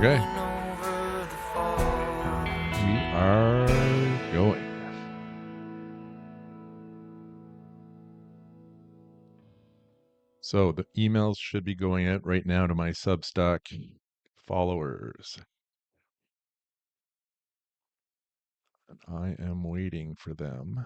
Okay. We are going. So the emails should be going out right now to my Substack followers. And I am waiting for them.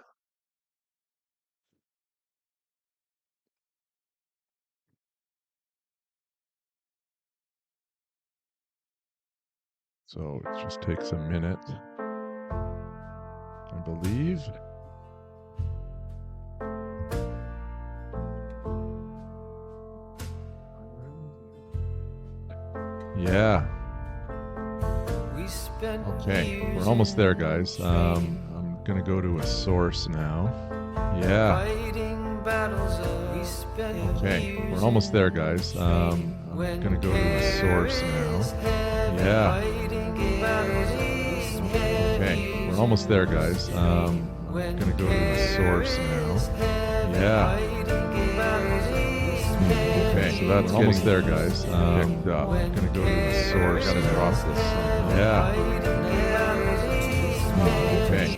So it just takes a minute, I believe. Yeah. Okay, we're almost there, guys. I'm gonna go to a source now. Yeah. Okay, we're almost there, guys. I'm gonna go to a source now. Yeah. Okay, we're almost there, guys. I'm gonna go to a source now. Yeah. Okay, so that's almost there, guys. I'm gonna go to the source. Gotta drop this. Yeah. Okay.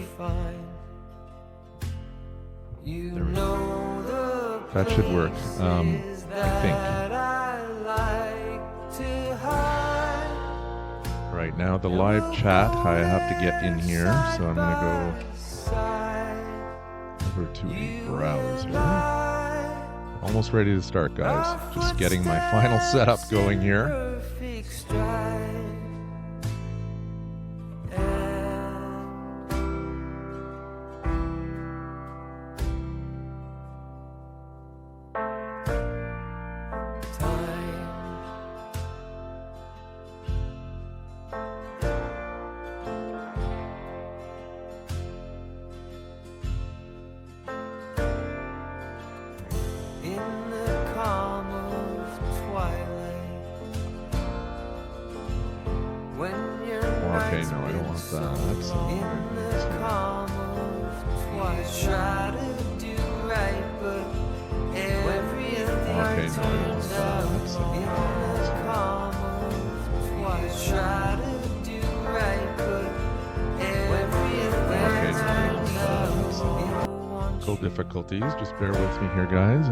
There we go. That should work. I think. Right now, the live chat. I have to get in here, so I'm gonna go over to a browser. Almost ready to start, guys. Just getting my final setup going here. Okay, no, I don't want that. So okay, no, I don't want that. So technical difficulties. Just bear with me here, guys.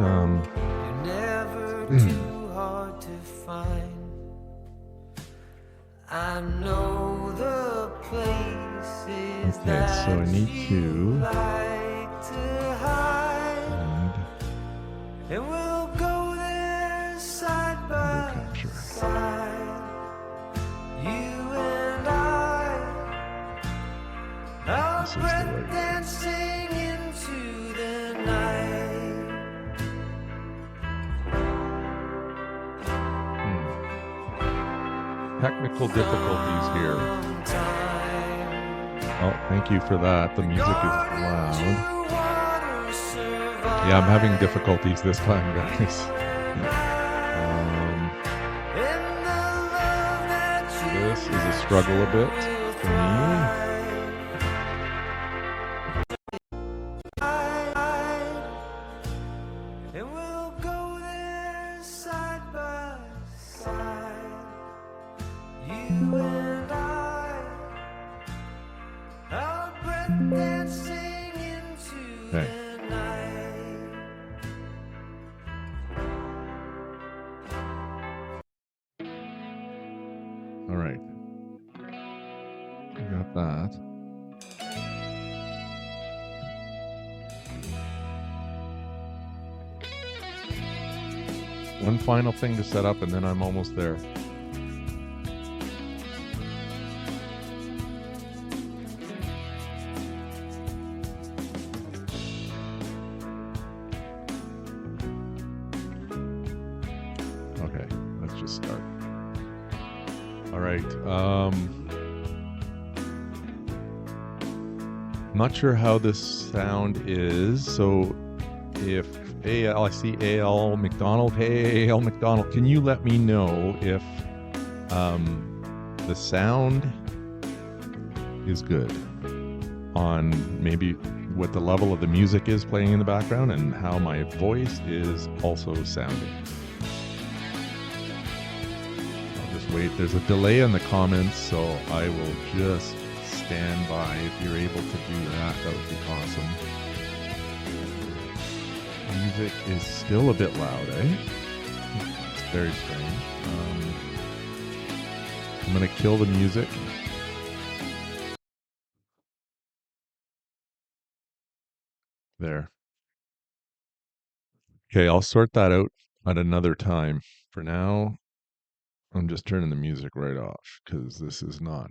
I know the places okay, so I need to and we'll go there side by side. You and I'll breath dancing into the night. Technical difficulties here. Oh, thank you for that. The music is loud. Yeah, I'm having difficulties this time, guys. This is a struggle a bit for me. Okay. All right. I got that. One final thing to set up and then I'm almost there. Okay, let's just start. All right. Not sure how this sound is. So if AL, I see AL McDonald. Hey, AL McDonald, can you let me know if the sound is good on maybe what the level of the music is playing in the background and how my voice is also sounding? I'll just wait. There's a delay in the comments, so I will just stand by. If you're able to do that, that would be awesome. Music is still a bit loud, eh? It's very strange. I'm going to kill the music. There. Okay, I'll sort that out at another time. For now, I'm just turning the music right off because this is not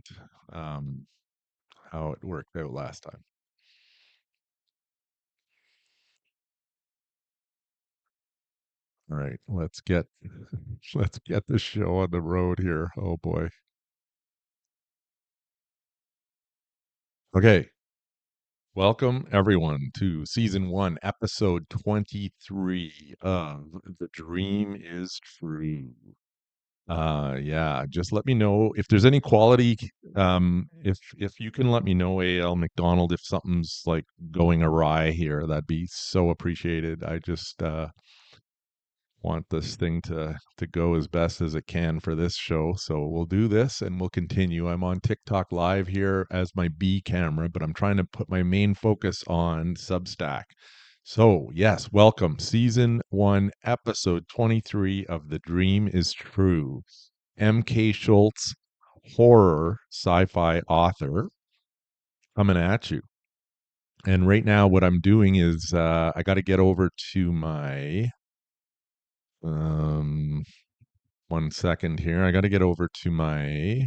how it worked out last time. All right, let's get let's get the show on the road here. Oh boy. Okay, welcome everyone to season 1, episode 23 of The Dream is True. Yeah, just let me know if there's any quality. If you can let me know, AL McDonald, if something's like going awry here, that'd be so appreciated. I just want this thing to go as best as it can for this show. So we'll do this and we'll continue. I'm on TikTok live here as my B camera, but I'm trying to put my main focus on Substack. So, yes, welcome. Season 1, episode 23 of The Dream is True. MK Schultz, horror sci-fi author, coming at you. And right now what I'm doing is I got to get over to my um 1 second here. I got to get over to my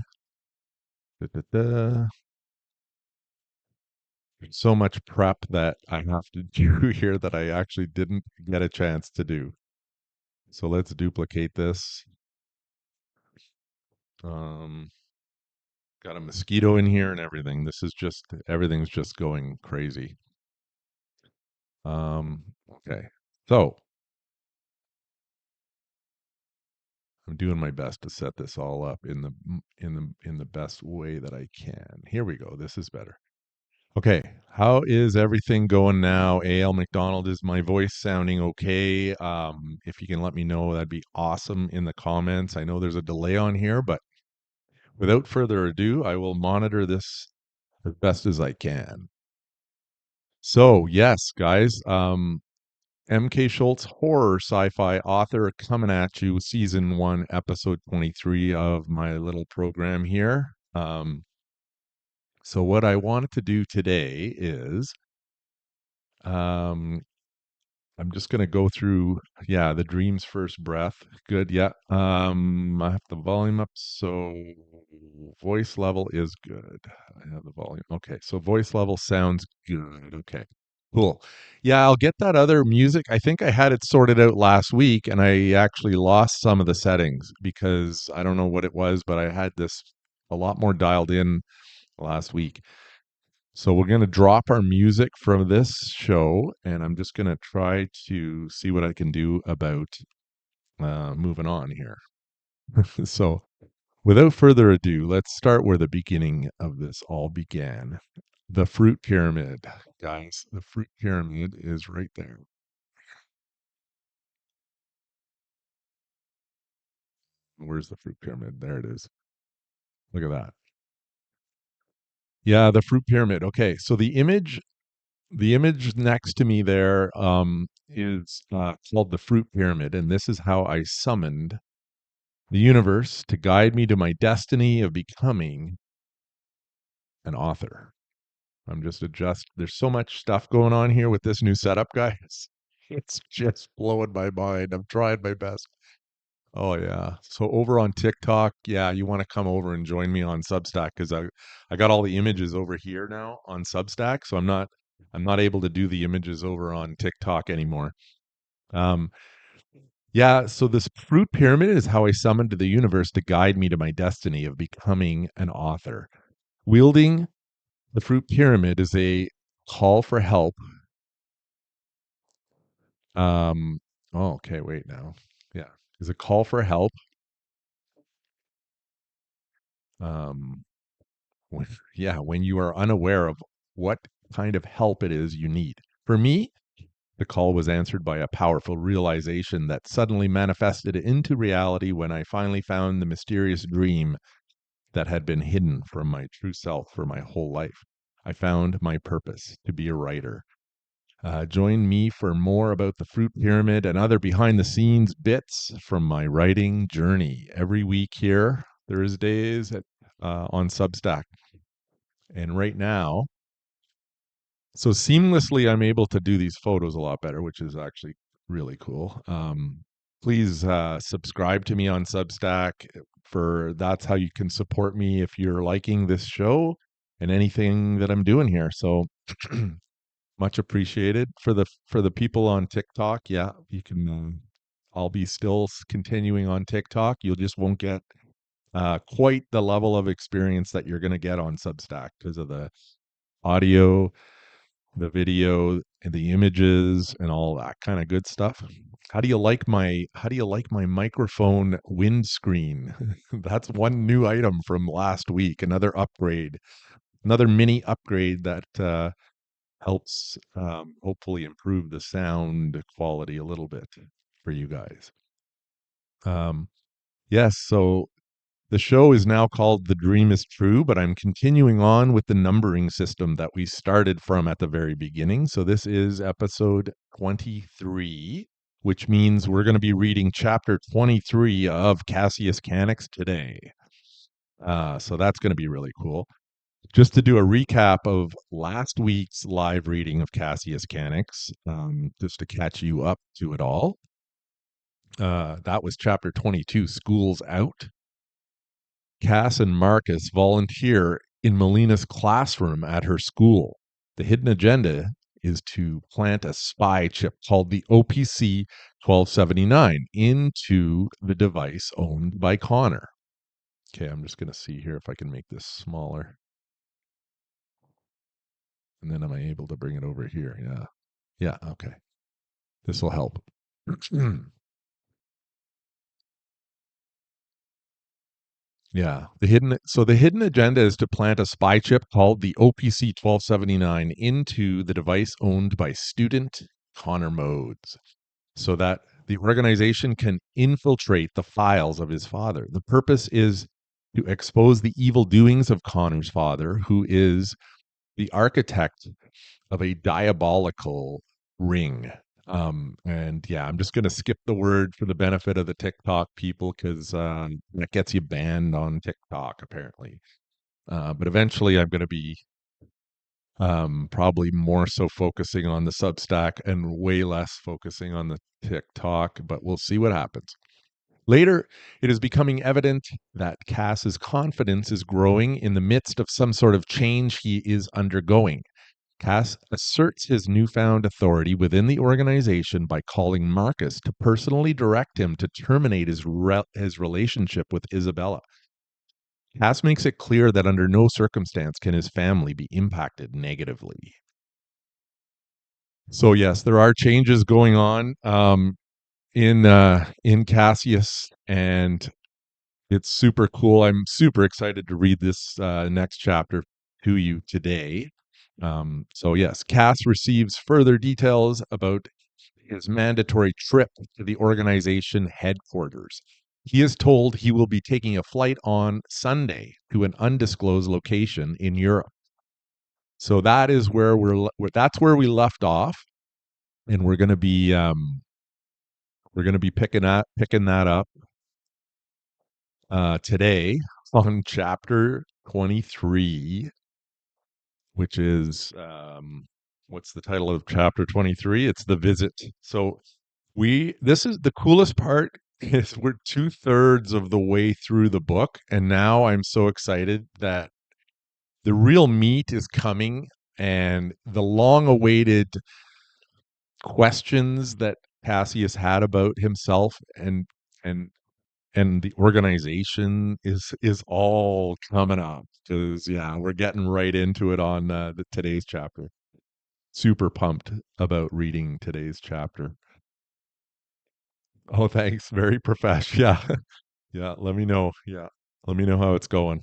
there's so much prep that I have to do here that I actually didn't get a chance to do. So let's duplicate this. Um, got a mosquito in here and everything. This is just everything's just going crazy. Okay. So I'm doing my best to set this all up in the best way that I can. Here we go. This is better. Okay, how is everything going now? AL McDonald, is my voice sounding okay? If you can let me know, that'd be awesome in the comments. I know there's a delay on here, but without further ado, I will monitor this as best as I can. So, yes, guys, MK Schultz, horror sci-fi author, coming at you, season 1, episode 23 of my little program here. So what I wanted to do today is um, I'm just going to go through, yeah, the dream's first breath. Good. Yeah. I have the volume up. So voice level is good. I have the volume. Okay. So voice level sounds good. Okay. Cool. Yeah, I'll get that other music. I think I had it sorted out last week and I actually lost some of the settings because I don't know what it was, but I had this a lot more dialed in last week. So we're going to drop our music from this show, and I'm just going to try to see what I can do about moving on here. So without further ado, let's start where the beginning of this all began. The fruit pyramid, guys. The fruit pyramid is right there. Where's the fruit pyramid? There it is. Look at that. Yeah, the fruit pyramid. Okay, so the image next to me there is called the fruit pyramid, and this is how I summoned the universe to guide me to my destiny of becoming an author. I'm just there's so much stuff going on here with this new setup, guys. It's just blowing my mind. I'm trying my best. Oh yeah. So over on TikTok, yeah, you want to come over and join me on Substack because I got all the images over here now on Substack, so I'm not able to do the images over on TikTok anymore. Um, yeah, so this fruit pyramid is how I summoned the universe to guide me to my destiny of becoming an author. Wielding the fruit pyramid is a call for help. Oh, okay, wait now. Yeah, is a call for help. Um, when, yeah, when you are unaware of what kind of help it is you need. For me, The call was answered by a powerful realization that suddenly manifested into reality when I finally found the mysterious dream that had been hidden from my true self for my whole life. I found my purpose to be a writer. Join me for more about the fruit pyramid and other behind the scenes bits from my writing journey every week here, Thursdays on Substack. And right now, so seamlessly, I'm able to do these photos a lot better, which is actually really cool. Please subscribe to me on Substack. For that's how you can support me if you're liking this show and anything that I'm doing here. So much appreciated for the people on TikTok. Yeah, you can. I'll be still continuing on TikTok. You just won't get quite the level of experience that you're going to get on Substack because of the audio, the video, and the images, and all that kind of good stuff. How do you like my microphone windscreen? That's one new item from last week. Another upgrade, another mini upgrade that helps hopefully improve the sound quality a little bit for you guys. Um, yes, so the show is now called The Dream is True, but I'm continuing on with the numbering system that we started from at the very beginning. So this is episode 23, which means we're going to be reading chapter 23 of Cassius Canics today. So that's going to be really cool. Just to do a recap of last week's live reading of Cassius Canics, just to catch you up to it all. That was chapter 22, School's Out. Cass and Marcus volunteer in Melina's classroom at her school. The hidden agenda is to plant a spy chip called the OPC 1279 into the device owned by Connor. Okay, I'm just going to see here if I can make this smaller. And then am I able to bring it over here? Yeah. Yeah, okay. This will help. Yeah. The hidden agenda is to plant a spy chip called the OPC 1279 into the device owned by student Connor Modes so that the organization can infiltrate the files of his father. The purpose is to expose the evil doings of Connor's father, who is the architect of a diabolical ring. And yeah, I'm just going to skip the word for the benefit of the TikTok people because that gets you banned on TikTok, apparently. But eventually, I'm going to be probably more so focusing on the Substack and way less focusing on the TikTok, but we'll see what happens. Later, it is becoming evident that Cass's confidence is growing in the midst of some sort of change he is undergoing. Cass asserts his newfound authority within the organization by calling Marcus to personally direct him to terminate his relationship with Isabella. Cass makes it clear that under no circumstance can his family be impacted negatively. So yes, there are changes going on in Cassius, and it's super cool. I'm super excited to read this next chapter to you today. So yes, Cass receives further details about his mandatory trip to the organization headquarters. He is told he will be taking a flight on Sunday to an undisclosed location in Europe. So that is where that's where we left off, and we're going to be picking that up today on chapter 23, which is what's the title of chapter 23? It's The Visit. So this is the coolest part is we're 2/3 of the way through the book, and now I'm so excited that the real meat is coming, and the long awaited questions that Cassius had about himself and and the organization is all coming up because yeah, we're getting right into it on today's chapter. Super pumped about reading today's chapter. Oh, thanks. Very professional. Yeah. Yeah. Let me know. Yeah. Let me know how it's going.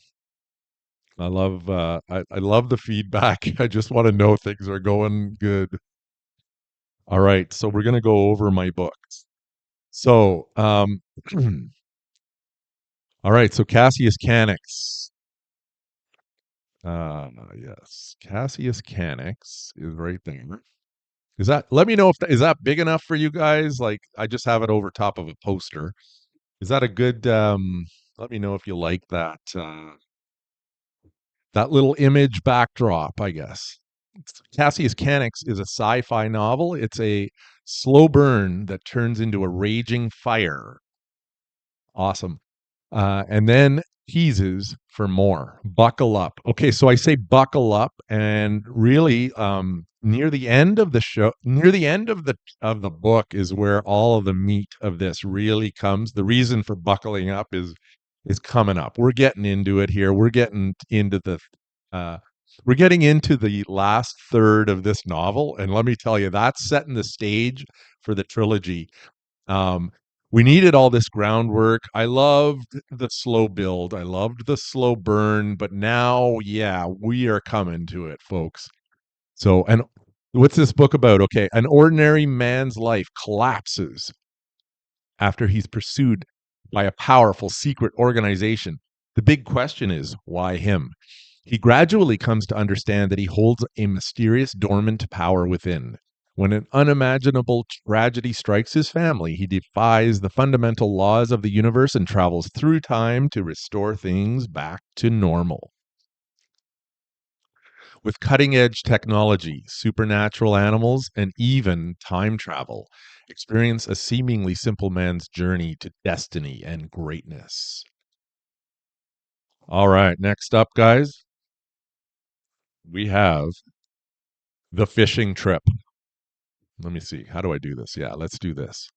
I love the feedback. I just want to know things are going good. All right, so we're gonna go over my books. So, all right, so Cassius Canix. Yes, Cassius Canix is right there. Is that? Let me know if is that big enough for you guys. Like, I just have it over top of a poster. Is that a good? Let me know if you like that. That little image backdrop, I guess. Cassius Canix is a sci-fi novel. It's a slow burn that turns into a raging fire. Awesome. And then teases for more. Buckle up. Okay, so I say buckle up, and really, near the end of the show, near the end of the book, is where all of the meat of this really comes. The reason for buckling up is coming up. We're getting into it here. Uh, we're getting into the last third of this novel, and let me tell you, that's setting the stage for the trilogy. um, we needed all this groundwork. I loved the slow build. I loved the slow burn, but now, yeah, we are coming to it, folks. So, and what's this book about? Okay, an ordinary man's life collapses after he's pursued by a powerful secret organization. The big question is, why him? He gradually comes to understand that he holds a mysterious dormant power within. When an unimaginable tragedy strikes his family, he defies the fundamental laws of the universe and travels through time to restore things back to normal. With cutting edge technology, supernatural animals, and even time travel, experience a seemingly simple man's journey to destiny and greatness. All right, next up, guys, we have The Fishing Trip. Let me see. How do I do this? Yeah, let's do this.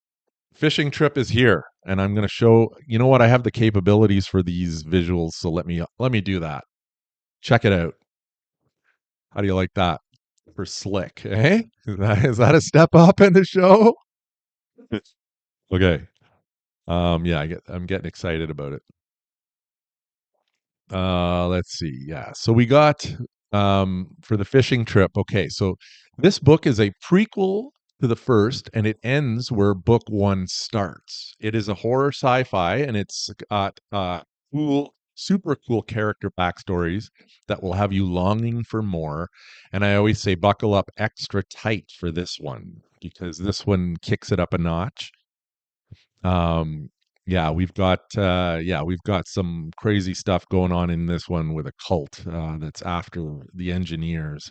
Fishing Trip is here, and I'm going to show, you know what, I have the capabilities for these visuals, so let me do that. Check it out. How do you like that? For slick, eh? Is that a step up in the show? Okay. Yeah, I'm getting excited about it. Let's see. Yeah. So we got for The Fishing Trip. Okay, so this book is a prequel to the first, and it ends where book one starts. It is a horror sci-fi, and it's got cool, super cool character backstories that will have you longing for more. And I always say buckle up extra tight for this one because this one kicks it up a notch. um we've got some crazy stuff going on in this one with a cult that's after the engineers.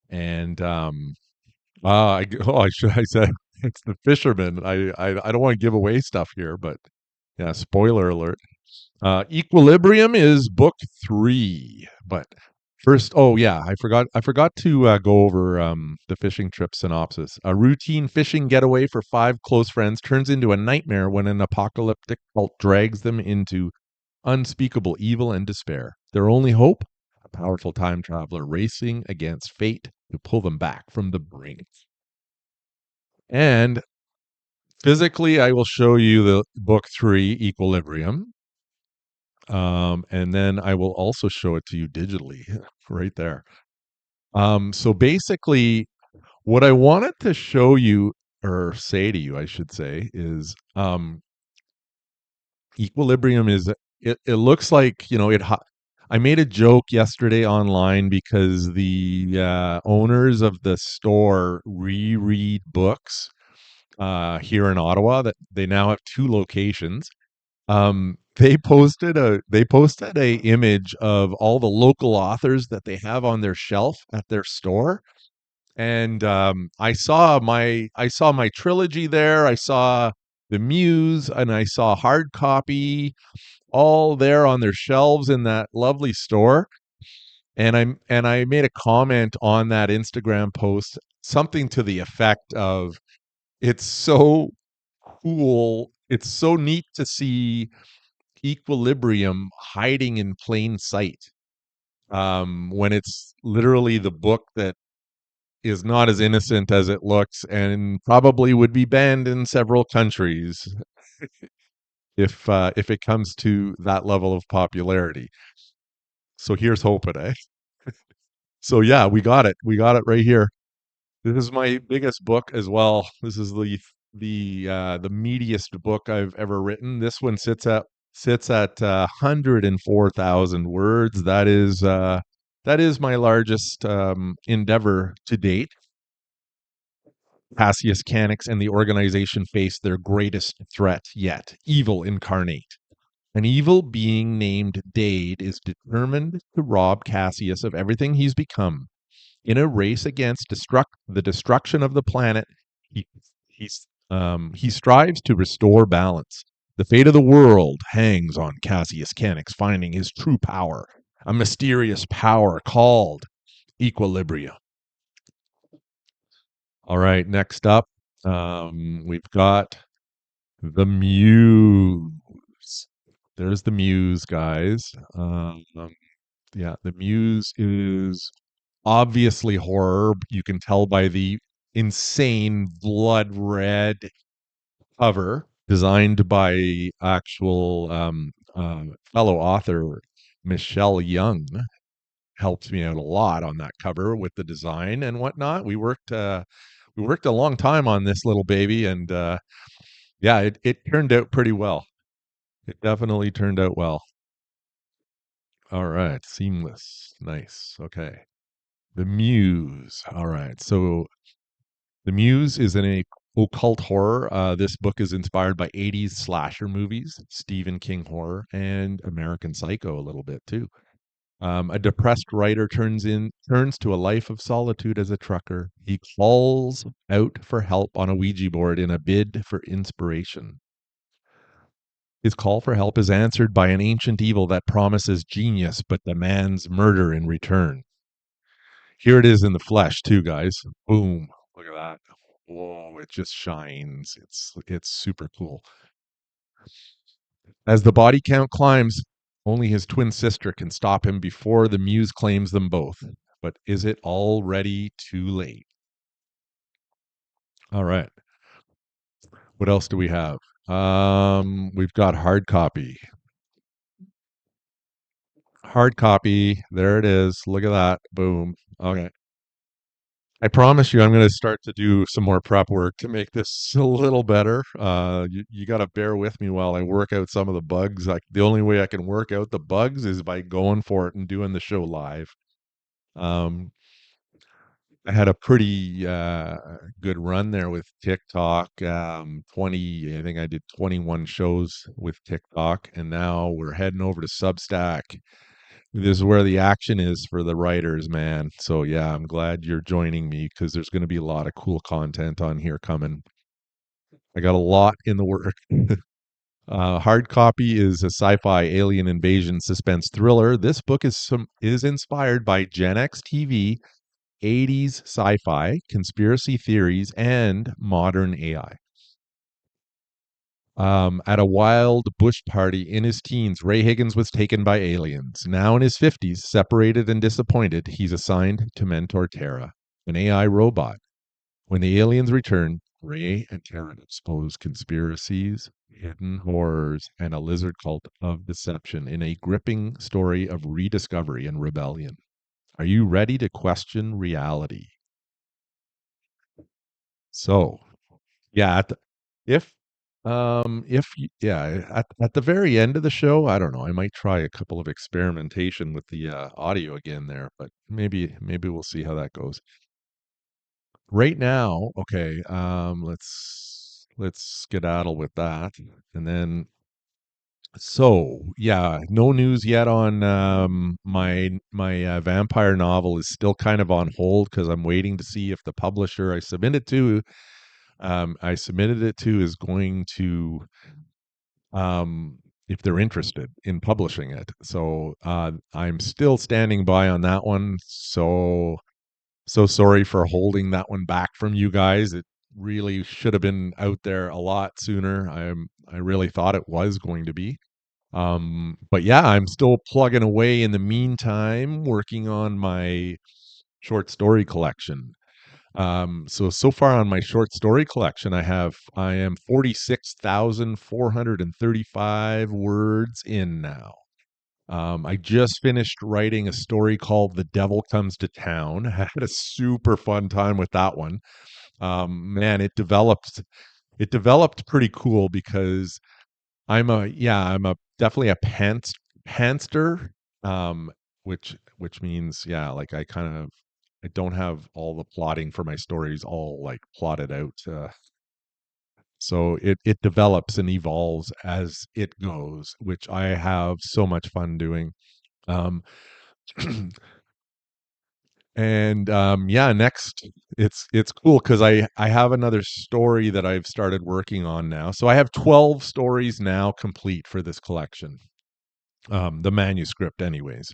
And I said it's the fishermen. I don't want to give away stuff here, but yeah, spoiler alert. Equilibrium is book 3, but first, oh yeah, I forgot to go over the Fishing Trip synopsis. A routine fishing getaway for five close friends turns into a nightmare when an apocalyptic cult drags them into unspeakable evil and despair. Their only hope? A powerful time traveler racing against fate to pull them back from the brink. And physically, I will show you the book 3, Equilibrium. And then I will also show it to you digitally right there. So basically, what I wanted to show you or say to you, I should say, is Equilibrium is it looks like, I made a joke yesterday online because the owners of the store reread books here in Ottawa. That they now have two locations. They posted a image of all the local authors that they have on their shelf at their store. And I saw my trilogy there. I saw the Muse, and I saw hard copy, all there on their shelves in that lovely store. And I made a comment on that Instagram post, something to the effect of, it's so cool, it's so neat to see Equilibrium hiding in plain sight, when it's literally the book that is not as innocent as it looks and probably would be banned in several countries if it comes to that level of popularity. So here's hoping, eh? So yeah, we got it. We got it right here. This is my biggest book as well. This is the meatiest book I've ever written. This one sits at 104,000 words. That is my largest endeavor to date. Cassius Canix and the organization face their greatest threat yet: evil incarnate. An evil being named Dade is determined to rob Cassius of everything he's become. In a race against the destruction of the planet, he he strives to restore balance. The fate of the world hangs on Cassius Canix finding his true power, a mysterious power called equilibrium. All right, next up, we've got the Muse. There's the Muse, guys. Yeah, the Muse is obviously horror. You can tell by the insane blood red cover designed by actual fellow author Michelle Young. Helped me out a lot on that cover with the design and whatnot. We worked a long time on this little baby, and yeah, it turned out pretty well. It definitely turned out well. All right, seamless, nice. Okay, the Muse. All right, so The Muse is in a occult horror. This book is inspired by 80s slasher movies, Stephen King horror, and American Psycho a little bit too. A depressed writer turns to a life of solitude as a trucker. He calls out for help on a Ouija board in a bid for inspiration. His call for help is answered by an ancient evil that promises genius but demands murder in return. Here it is in the flesh too, guys. Boom. Look at that. Whoa, it just shines. It's super cool. As the body count climbs, only his twin sister can stop him before the Muse claims them both. But is it already too late? All right. What else do we have? We've got hard copy. Hard copy. There it is. Look at that. Boom. Okay. I promise you, I'm going to start to do some more prep work to make this a little better. You got to bear with me while I work out some of the bugs. The only way I can work out the bugs is by going for it and doing the show live. Um, I had a pretty good run there with TikTok. 20, I think I did 21 shows with TikTok, and now we're heading over to Substack. This is where the action is for the writers, man. So yeah, I'm glad you're joining me because there's going to be a lot of cool content on here coming. I got a lot in the work. Hard copy is a sci-fi alien invasion suspense thriller. This book is inspired by Gen X TV, 80s sci-fi, conspiracy theories, and modern AI. At a wild bush party in his teens, Ray Higgins was taken by aliens. Now in his 50s, separated and disappointed, he's assigned to mentor Tara, an AI robot. When the aliens return, Ray and Tara expose conspiracies, hidden horrors, and a lizard cult of deception in a gripping story of rediscovery and rebellion. Are you ready to question reality? So, yeah, if yeah, at the very end of the show, I don't know, I might try a couple of experimentation with the audio again there, but maybe we'll see how that goes. Right now, okay, let's skedaddle with that, and then so yeah, no news yet on my vampire novel is still kind of on hold because I'm waiting to see if the publisher I submitted it to is going to if they're interested in publishing it. So I'm still standing by on that one. So sorry for holding that one back from you guys. It really should have been out there a lot sooner. I really thought it was going to be. But yeah, I'm still plugging away in the meantime, working on my short story collection. So far on my short story collection, I am 46,435 words in now. I just finished writing a story called "The Devil Comes to Town." I had a super fun time with that one. Man, it developed pretty cool because I'm a definitely a pantster, um, which means, yeah, like I don't have all the plotting for my stories all like plotted out. So it develops and evolves as it goes, which I have so much fun doing. Um, and yeah, next it's cool because I have another story that I've started working on now. So I have 12 stories now complete for this collection. The manuscript, anyways.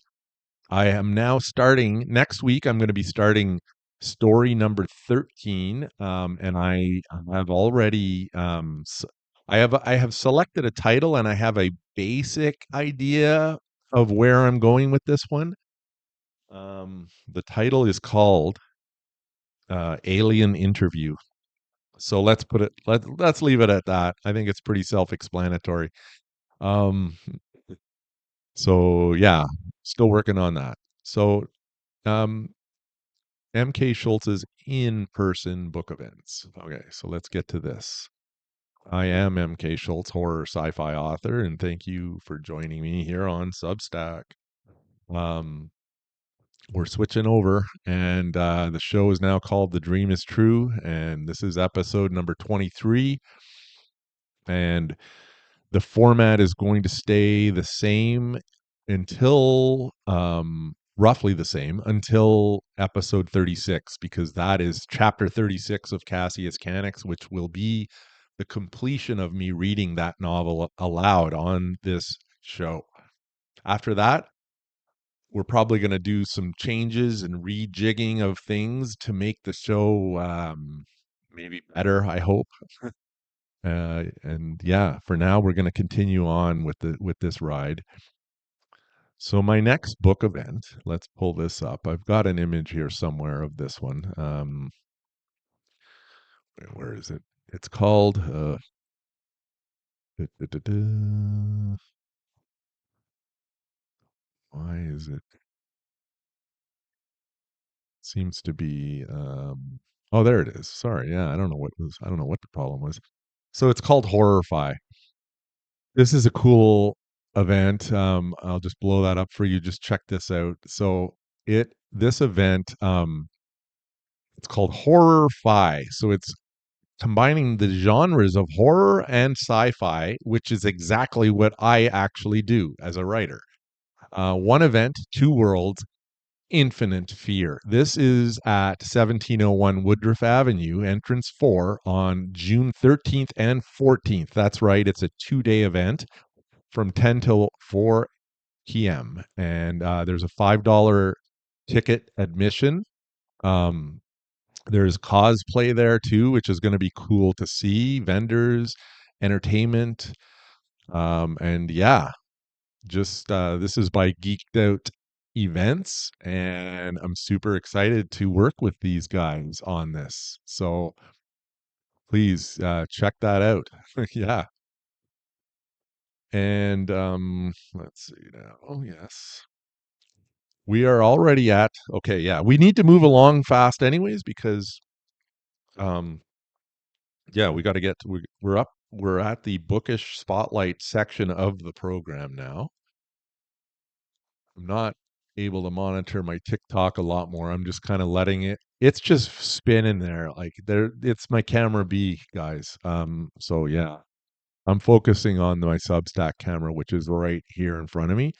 I am now starting next week. I'm going to be starting story number 13, and I have already I have selected a title and I have a basic idea of where I'm going with this one. The title is called Alien Interview. So let's leave it at that. I think it's pretty self-explanatory. Um, so yeah, still working on that. So um, MK Schultz's in-person book events. Okay, so let's get to this. I am MK Schultz, horror sci-fi author, and thank you for joining me here on Substack. Um, we're switching over, and the show is now called "The Dream Is True," and this is episode number 23. And the format is going to stay the same until roughly the same until episode 36, because that is chapter 36 of Cassius Canix, which will be the completion of me reading that novel aloud on this show. After that, we're probably going to do some changes and rejigging of things to make the show maybe better, I hope. And yeah, for now we're going to continue on with this ride. So my next book event, let's pull this up. I've got an image here somewhere of this one. Where is it? It's called da, da, da, da. Why is it? Seems to be oh, there it is. Sorry. Yeah, I don't know what the problem was. So it's called Horrify. This is a cool event. I'll just blow that up for you. Just check this out. So this event, it's called Horror Fi. So it's combining the genres of horror and sci-fi, which is exactly what I actually do as a writer. One event, two worlds, infinite fear. This is at 1701 Woodruff Avenue, entrance 4, on June 13th and 14th. That's right. It's a 2-day event from 10 till 4 p.m. And there's a $5 ticket admission. Um, there's cosplay there too, which is going to be cool to see. Vendors, entertainment, and yeah, just this is by Geeked Out Events, and I'm super excited to work with these guys on this. So please check that out. Yeah. And let's see now. Oh yes. We are already at okay, yeah. We need to move along fast anyways because um yeah, we got to get we're at the bookish spotlight section of the program now. I'm not able to monitor my TikTok a lot more. I'm just kind of letting it's just spinning there. Like there it's my camera B, guys. So yeah. I'm focusing on my Substack camera, which is right here in front of me.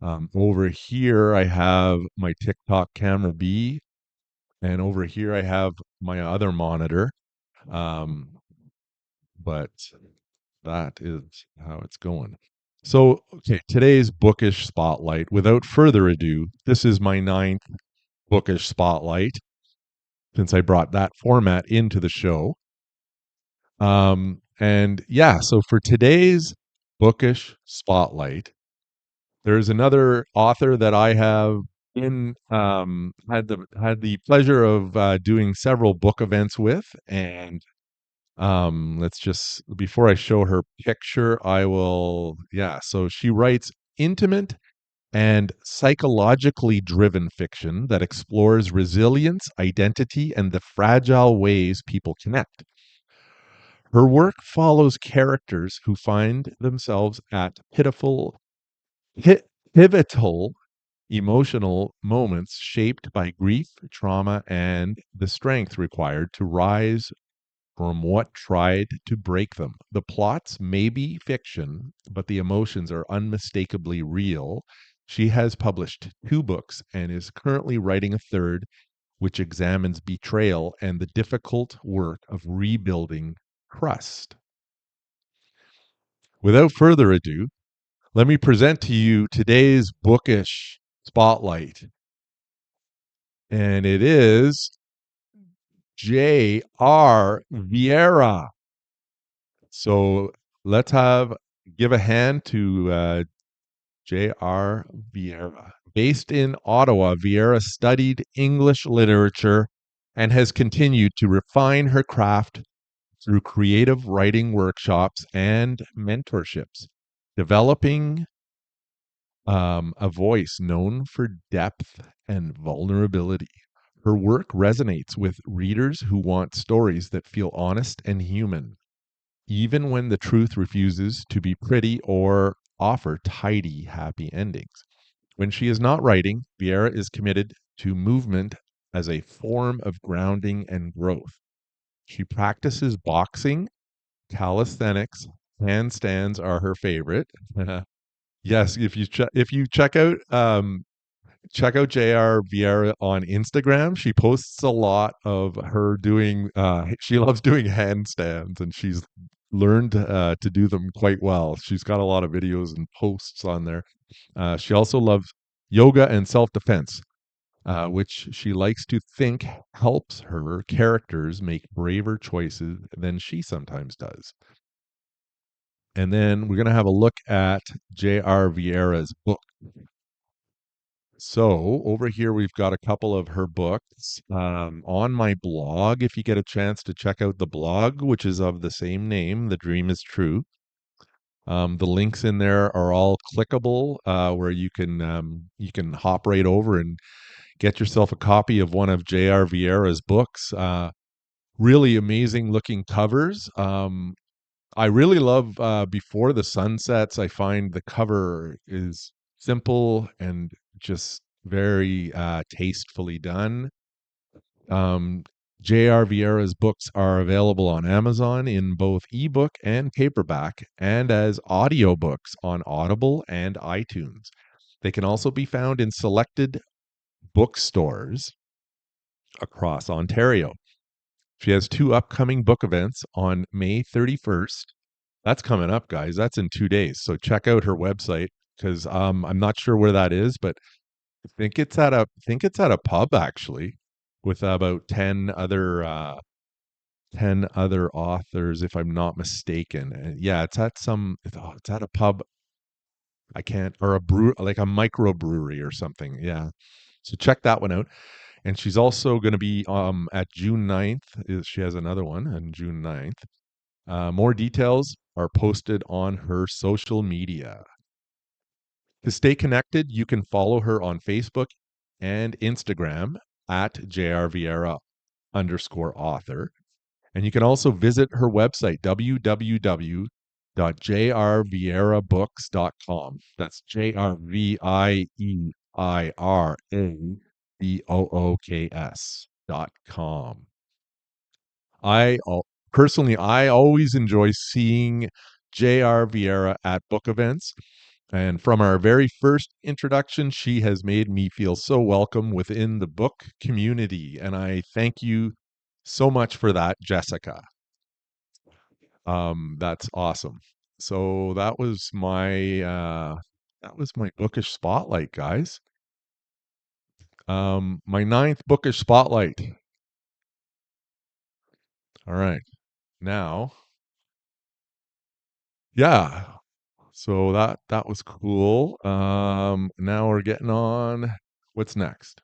Over here I have my TikTok camera B, and over here I have my other monitor. Um, but that is how it's going. So, okay, today's bookish spotlight. Without further ado, this is my ninth bookish spotlight since I brought that format into the show. And yeah, so for today's bookish spotlight, there's another author that I have in had the pleasure of doing several book events with, and let's just before I show her picture, I will yeah, so she writes intimate and psychologically driven fiction that explores resilience, identity, and the fragile ways people connect. Her work follows characters who find themselves at pi- pivotal emotional moments shaped by grief, trauma, and the strength required to rise from what tried to break them. The plots may be fiction, but the emotions are unmistakably real. She has published 2 books and is currently writing a third, which examines betrayal and the difficult work of rebuilding trust. Without further ado, let me present to you today's bookish spotlight. And it is J.R. Vieira. So let's give a hand to J.R. Vieira. Based in Ottawa, Vieira studied English literature and has continued to refine her craft through creative writing workshops and mentorships, developing a voice known for depth and vulnerability. Her work resonates with readers who want stories that feel honest and human, even when the truth refuses to be pretty or offer tidy, happy endings. When she is not writing, Vieira is committed to movement as a form of grounding and growth. She practices boxing, calisthenics, handstands are her favorite. Yes, if you check out JR Vieira on Instagram. She posts a lot of her doing she loves doing handstands, and she's learned to do them quite well. She's got a lot of videos and posts on there. She also loves yoga and self-defense, which she likes to think helps her characters make braver choices than she sometimes does. And then we're going to have a look at J.R. Vieira's book. So over here, we've got a couple of her books on my blog. If you get a chance to check out the blog, which is of the same name, The Dream is True. The links in there are all clickable, where you can hop right over and get yourself a copy of one of J.R. Vieira's books. Really amazing looking covers. I really love Before the Sun Sets. I find the cover is simple and just very tastefully done. Um, J.R. Vieira's books are available on Amazon in both ebook and paperback, and as audiobooks on Audible and iTunes. They can also be found in selected bookstores across Ontario. She has 2 upcoming book events on May 31st. That's coming up, guys. That's in 2 days. So check out her website because I'm not sure where that is, but I think it's at a pub actually, with about 10 other authors, if I'm not mistaken. And yeah, it's at a pub. I can't or a brew like a microbrewery or something. Yeah. So check that one out. And she's also going to be at June 9th. She has another one on June 9th. More details are posted on her social media. To stay connected, you can follow her on Facebook and Instagram at jrvieira_author. And you can also visit her website, www.jrvieirabooks.com. That's JRVIEIRABOOKS.com. Personally, I always enjoy seeing J.R. Vieira at book events. And from our very first introduction, she has made me feel so welcome within the book community. And I thank you so much for that, Jessica. That's awesome. So that was my bookish spotlight, guys. My 9th bookish spotlight. All right. Now, yeah. So that was cool. Now we're getting on. What's next?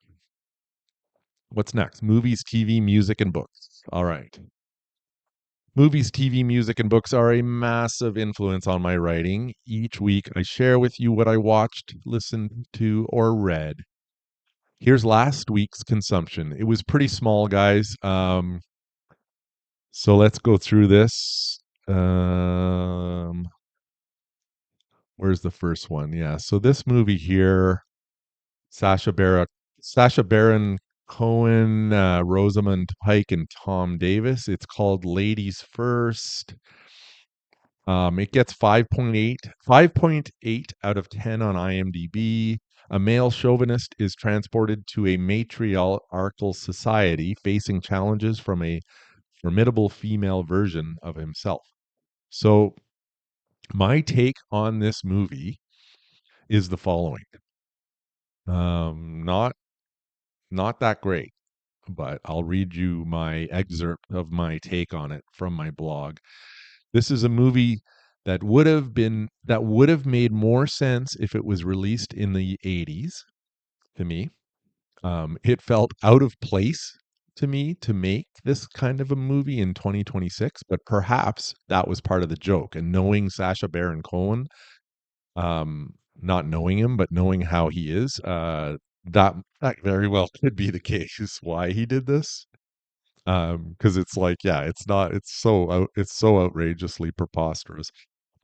What's next? Movies, TV, music, and books. All right. Movies, TV, music, and books are a massive influence on my writing. Each week, I share with you what I watched, listened to, or read. Here's last week's consumption. It was pretty small, guys. So let's go through this. Where's the first one? Yeah. So this movie here, Sasha Baron, Sasha Baron Cohen, Rosamund Pike, and Tom Davis. It's called Ladies First. It gets 5.8 out of 10 on IMDb. A male chauvinist is transported to a matriarchal society facing challenges from a formidable female version of himself. So, my take on this movie is the following. Not that great, but I'll read you my excerpt of my take on it from my blog. This is a movie that would have made more sense if it was released in the 80s to me. It felt out of place to me to make this kind of a movie in 2026, but perhaps that was part of the joke. And knowing Sacha Baron Cohen, not knowing him, but knowing how he is, that very well could be the case why he did this. Because it's like, yeah, it's so outrageously preposterous.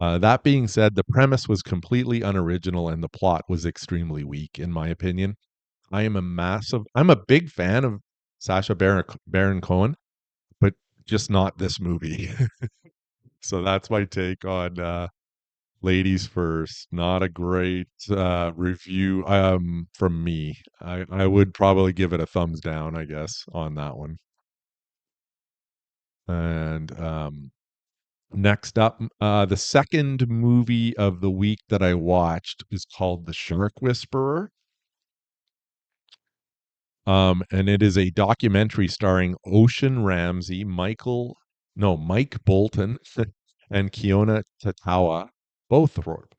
That being said, the premise was completely unoriginal and the plot was extremely weak, in my opinion. I'm a big fan of Baron Cohen, but just not this movie. So that's my take on Ladies First. Not a great review from me. I would probably give it a thumbs down, I guess, on that one. And next up, the second movie of the week that I watched is called The Shark Whisperer. And it is a documentary starring Ocean Ramsey, Mike Bolton, and Kiona Tatawa, both wrote.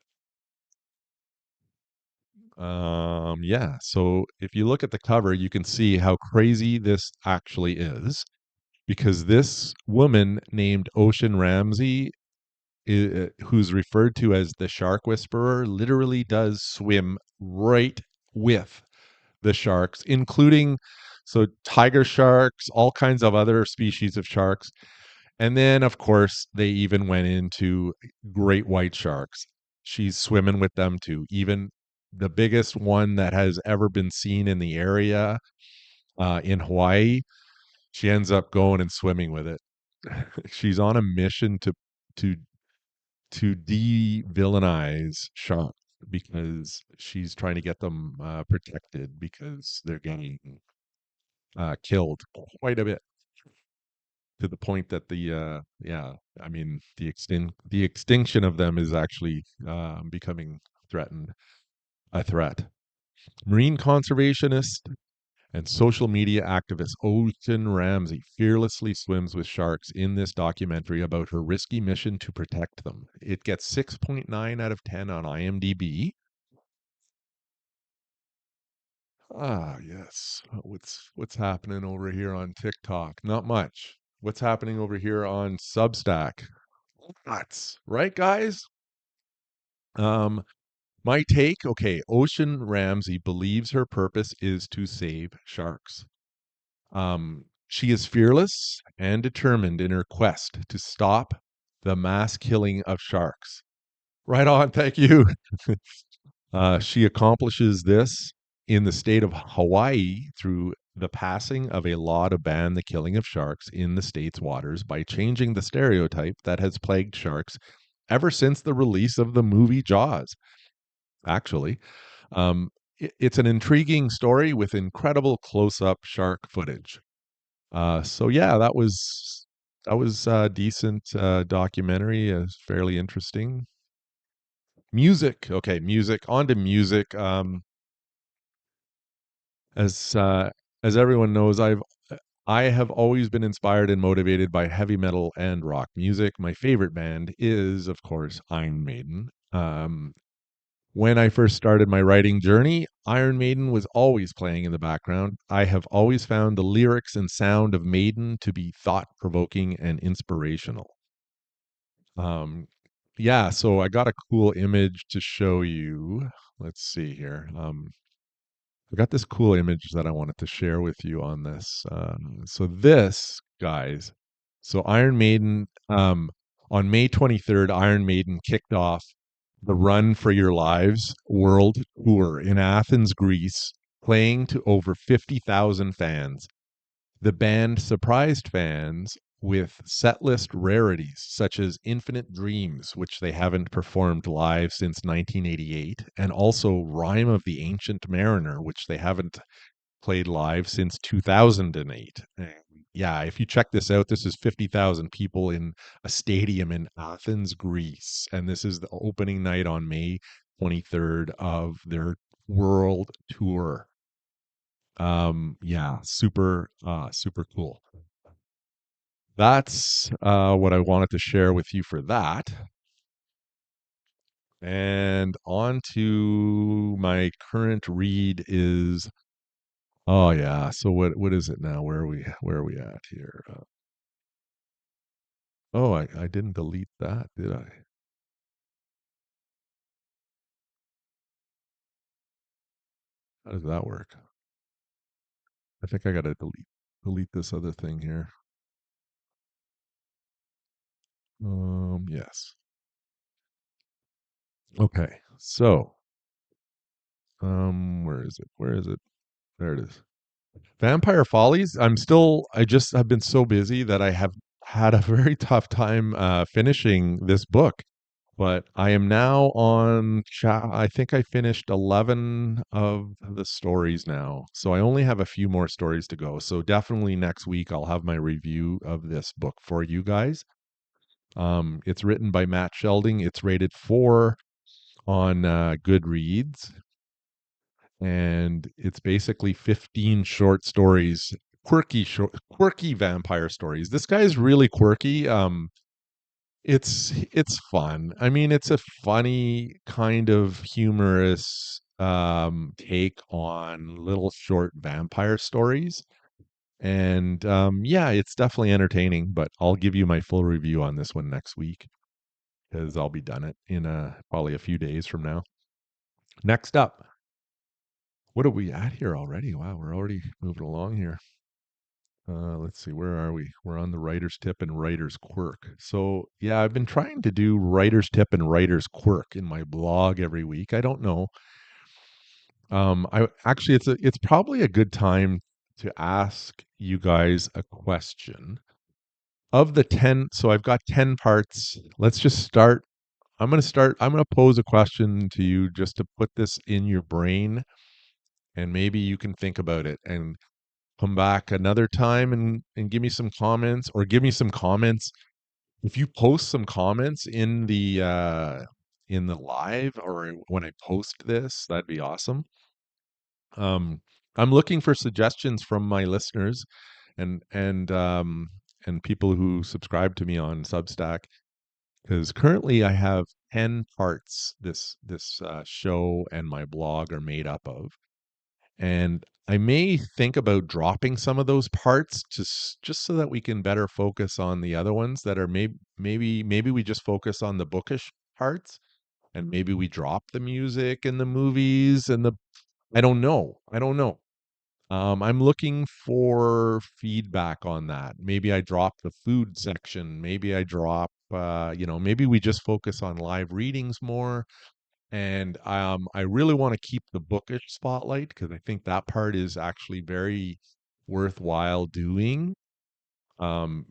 Yeah. So if you look at the cover, you can see how crazy this actually is, because this woman named Ocean Ramsey, who's referred to as the Shark Whisperer, literally does swim right with the sharks, including tiger sharks, all kinds of other species of sharks. And then, of course, they even went into great white sharks. She's swimming with them too. Even the biggest one that has ever been seen in the area in Hawaii, she ends up going and swimming with it. She's on a mission to de-villainize sharks because she's trying to get them protected because they're getting killed quite a bit, to the point that the extinction of them is actually becoming a threat. Marine conservationist and social media activist Ocean Ramsey fearlessly swims with sharks in this documentary about her risky mission to protect them. It gets 6.9 out of 10 on IMDb. Ah, yes. What's happening over here on TikTok? Not much. What's happening over here on Substack? Lots, right, guys? Um, my take, okay, Ocean Ramsey believes her purpose is to save sharks. She is fearless and determined in her quest to stop the mass killing of sharks. Right on, thank you. She accomplishes this in the state of Hawaii through the passing of a law to ban the killing of sharks in the state's waters by changing the stereotype that has plagued sharks ever since the release of the movie Jaws. Actually, it's an intriguing story with incredible close-up shark footage. So yeah, that was a decent documentary. It's fairly interesting. Music, okay, music. On to music. As as everyone knows, I have always been inspired and motivated by heavy metal and rock music. My favorite band is, of course, Iron Maiden. When I first started my writing journey, Iron Maiden was always playing in the background. I have always found the lyrics and sound of Maiden to be thought provoking and inspirational. Um, yeah, so I got a cool image to show you. Let's see here. I got this cool image that I wanted to share with you on this. So this, guys, so Iron Maiden, on May 23rd, Iron Maiden kicked off the Run for Your Lives World Tour in Athens, Greece, playing to over 50,000 fans. The band surprised fans with setlist rarities such as Infinite Dreams, which they haven't performed live since 1988, and also Rhyme of the Ancient Mariner, which they haven't played live since 2008. And yeah, if you check this out, this is 50,000 people in a stadium in Athens, Greece. And this is the opening night on May 23rd of their world tour. Yeah, super cool. That's what I wanted to share with you for that. And on to my current read is, oh yeah. So what is it now? Where are we at here? Oh, I didn't delete that, did I? How does that work? I think I gotta delete this other thing here. Yes. Okay. So, where is it? Where is it? There it is. Vampire Follies. I just have been so busy that I have had a very tough time finishing this book. But I am now on I think I finished 11 of the stories now. So I only have a few more stories to go. So definitely next week I'll have my review of this book for you guys. It's written by Matt Shelding. It's rated 4 on Goodreads, and it's basically 15 short stories, quirky vampire stories. This guy's really quirky. It's fun. I mean, it's a funny kind of humorous take on little short vampire stories. And yeah, it's definitely entertaining, but I'll give you my full review on this one next week because I'll be done it in probably a few days from now. Next up, what are we at here already? Wow, we're already moving along here. Let's see, where are we? We're on the writer's tip and writer's quirk. So yeah, I've been trying to do writer's tip and writer's quirk in my blog every week. I don't know. I actually it's probably a good time to ask you guys a question. Of the 10, so I've got 10 parts. Let's just start. I'm going to pose a question to you just to put this in your brain, and maybe you can think about it and come back another time and give me some comments, or give me some comments. If you post some comments in the live, or when I post this, that'd be awesome. Um I'm looking for suggestions from my listeners and people who subscribe to me on Substack, because currently I have 10 parts this show and my blog are made up of. And I may think about dropping some of those parts just so that we can better focus on the other ones that are maybe we just focus on the bookish parts, and maybe we drop the music and the movies and the I don't know. I don't know. I'm looking for feedback on that. Maybe I drop the food section. Maybe I drop maybe we just focus on live readings more. And I really want to keep the bookish spotlight because I think that part is actually very worthwhile doing. Um,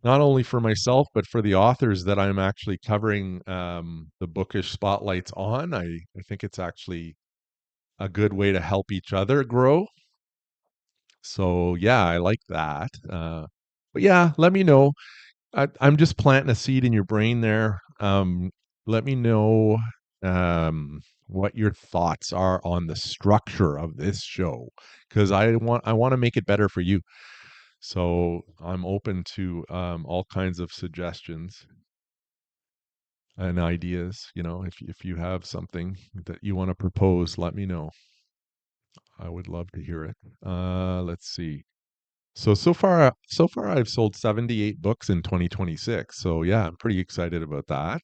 Not only for myself, but for the authors that I'm actually covering the bookish spotlights on. I think it's actually a good way to help each other grow. So yeah, I like that. But yeah, let me know. I'm just planting a seed in your brain there. Let me know what your thoughts are on the structure of this show, because I want to make it better for you. So I'm open to all kinds of suggestions. and ideas. If you have something that you want to propose, let me know. I would love to hear it. Let's see. So far I've sold 78 books in 2026. So yeah, I'm pretty excited about that.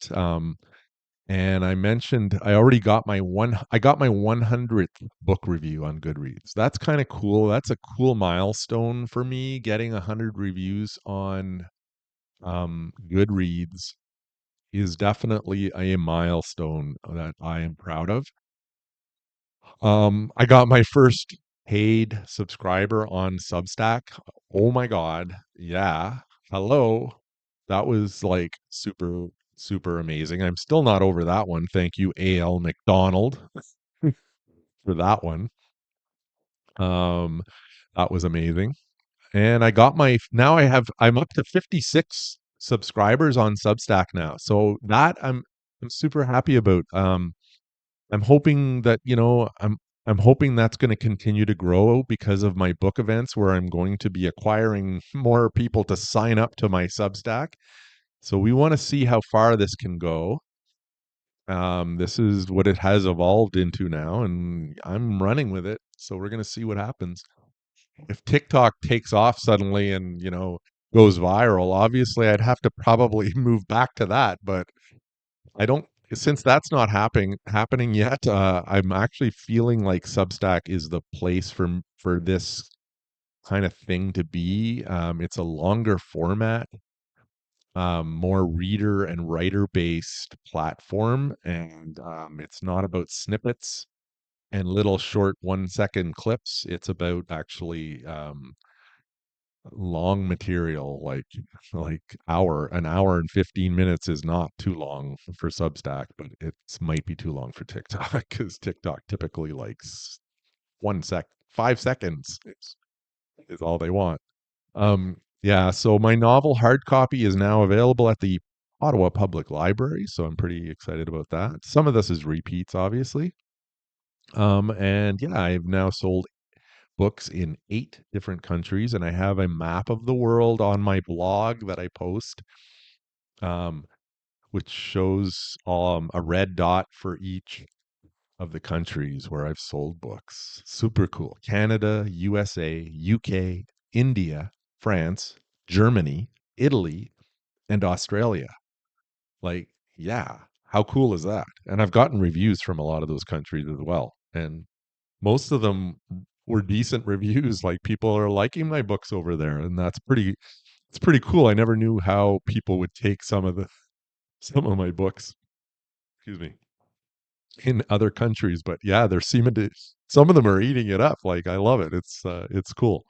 And I mentioned I got my 100th book review on Goodreads. That's kind of cool. That's a cool milestone for me, getting 100 reviews on Goodreads is definitely a milestone that I am proud of. I got my first paid subscriber on Substack. Oh my God. Yeah. Hello. That was like super, super amazing. I'm still not over that one. Thank you, A.L. McDonald, for that one. Um, that was amazing. And I got I'm up to 56 subscribers on Substack now. So that I'm super happy about. I'm hoping that, I'm hoping that's going to continue to grow because of my book events where I'm going to be acquiring more people to sign up to my Substack. So we want to see how far this can go. This is what it has evolved into now, and I'm running with it. So we're going to see what happens. If TikTok takes off suddenly and, goes viral, obviously I'd have to probably move back to that. But I don't since that's not happening yet. I'm actually feeling like Substack is the place for this kind of thing to be. It's a longer format, more reader and writer based platform, and it's not about snippets and little short 1 second clips. It's about actually long material, like an hour and 15 minutes is not too long for Substack, but it might be too long for TikTok because TikTok typically likes 5 seconds is all they want. Yeah, so my novel hard copy is now available at the Ottawa Public Library, so I'm pretty excited about that. Some of this is repeats, obviously. And yeah, I've now sold books in 8 different countries, and I have a map of the world on my blog that I post, um, which shows a red dot for each of the countries where I've sold books. Super cool. Canada, USA, UK, India, France, Germany, Italy, and Australia. Like, yeah, how cool is that? And I've gotten reviews from a lot of those countries as well. And most of them were decent reviews. Like people are liking my books over there, and it's pretty cool. I never knew how people would take some of my books, excuse me, in other countries. But yeah, they're seeming to some of them are eating it up. Like I love it. It's cool.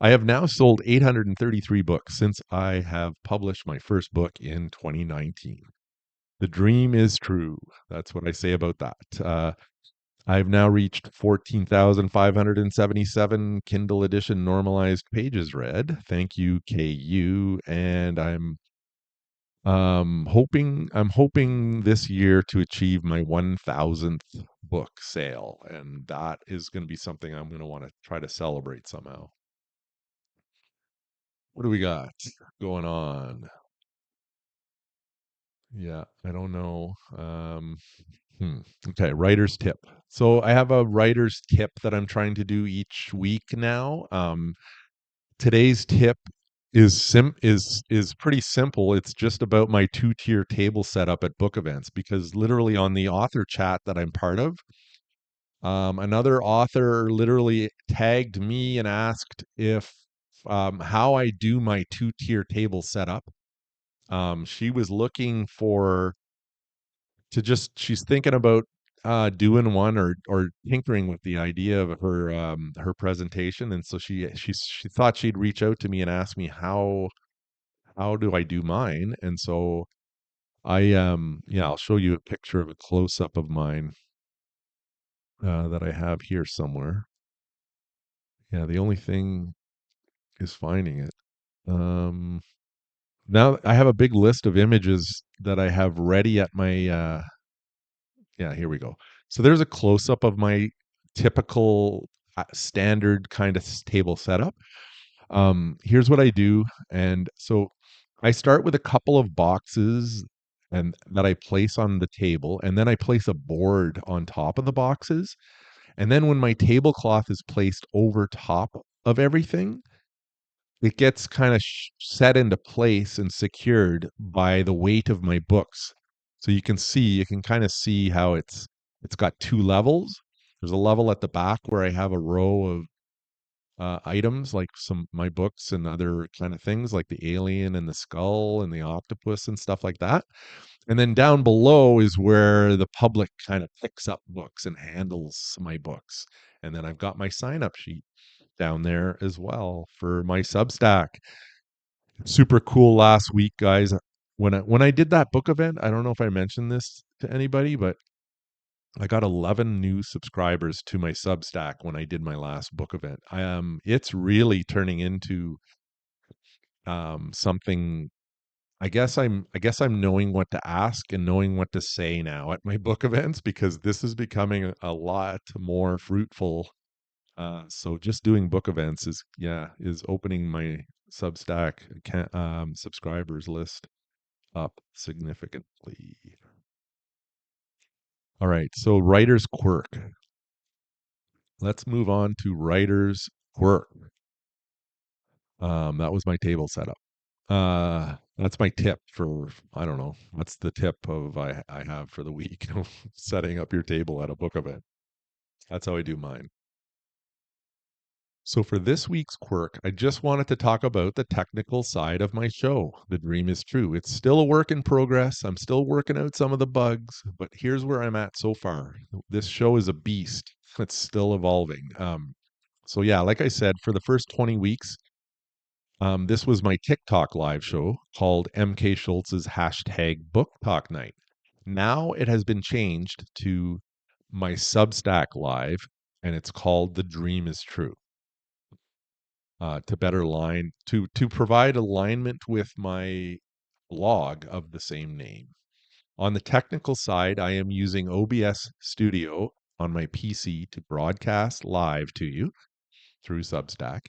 I have now sold 833 books since I have published my first book in 2019. The dream is true. That's what I say about that. I've now reached 14,577 Kindle edition normalized pages read. Thank you, KU. And I'm hoping this year to achieve my 1,000th book sale. And that is going to be something I'm going to want to try to celebrate somehow. What do we got going on? Yeah, I don't know. Okay, writer's tip. So I have a writer's tip that I'm trying to do each week now. Today's tip is pretty simple. It's just about my two-tier table setup at book events because literally on the author chat that I'm part of, another author literally tagged me and asked if how I do my two-tier table setup. She was looking for she's thinking about doing one or tinkering with the idea of her presentation, and so she thought she'd reach out to me and ask me how do I do mine. And so yeah, I'll show you a picture of a close up of mine that I have here somewhere. Yeah, the only thing is finding it. um Now I have a big list of images that I have ready at my yeah, here we go. So there's a close up of my typical standard kind of table setup. Here's what I do. And so I start with a couple of boxes and that I place on the table, and then I place a board on top of the boxes. And then when my tablecloth is placed over top of everything, it gets kind of set into place and secured by the weight of my books. So you can kind of see how it's got two levels. There's a level at the back where I have a row of items like some my books and other kind of things like the alien and the skull and the octopus and stuff like that. And then down below is where the public kind of picks up books and handles my books. And then I've got my sign up sheet down there as well for my Substack. Super cool last week, guys. When I did that book event, I don't know if I mentioned this to anybody, but I got 11 new subscribers to my Substack when I did my last book event. It's really turning into something. I guess I'm knowing what to ask and knowing what to say now at my book events because this is becoming a lot more fruitful. So just doing book events is opening my Substack subscribers list up significantly. All right, so writer's quirk. Let's move on to writer's quirk. That was my table setup. That's my tip for, I don't know, what's the tip of I have for the week? Setting up your table at a book event. That's how I do mine. So for this week's quirk, I just wanted to talk about the technical side of my show. The dream is true. It's still a work in progress. I'm still working out some of the bugs, but here's where I'm at so far. This show is a beast. It's still evolving. So yeah, like I said, for the first 20 weeks, this was my TikTok live show called MK Schultz's hashtag Book Talk Night. Now it has been changed to my Substack live, and it's called The Dream is True. To better align to provide alignment with my blog of the same name. On the technical side, I am using OBS Studio on my PC to broadcast live to you through Substack.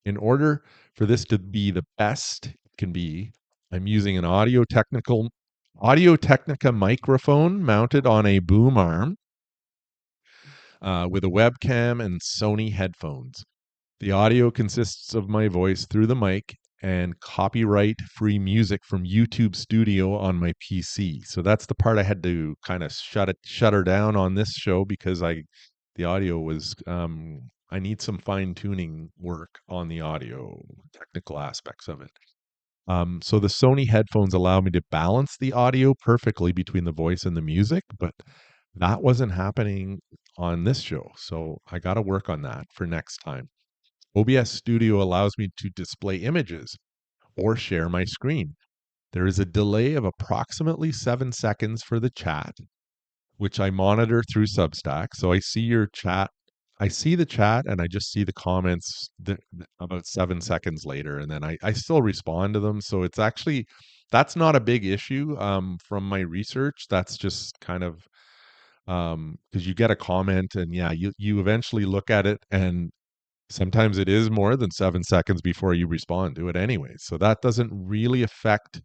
In order for this to be the best it can be, I'm using an Audio Technica microphone mounted on a boom arm with a webcam and Sony headphones. The audio consists of my voice through the mic and copyright-free music from YouTube Studio on my PC. So that's the part I had to kind of shut her down on this show because the audio was I need some fine-tuning work on the audio technical aspects of it. So the Sony headphones allow me to balance the audio perfectly between the voice and the music, but that wasn't happening on this show. So I got to work on that for next time. OBS Studio allows me to display images or share my screen. There is a delay of approximately 7 seconds for the chat, which I monitor through Substack. So I see your chat. I see the chat and I just see the comments about 7 seconds later. And then I still respond to them. So it's actually, that's not a big issue from my research. That's just kind of, because you get a comment and yeah, you eventually look at it and sometimes it is more than 7 seconds before you respond to it anyway. So that doesn't really affect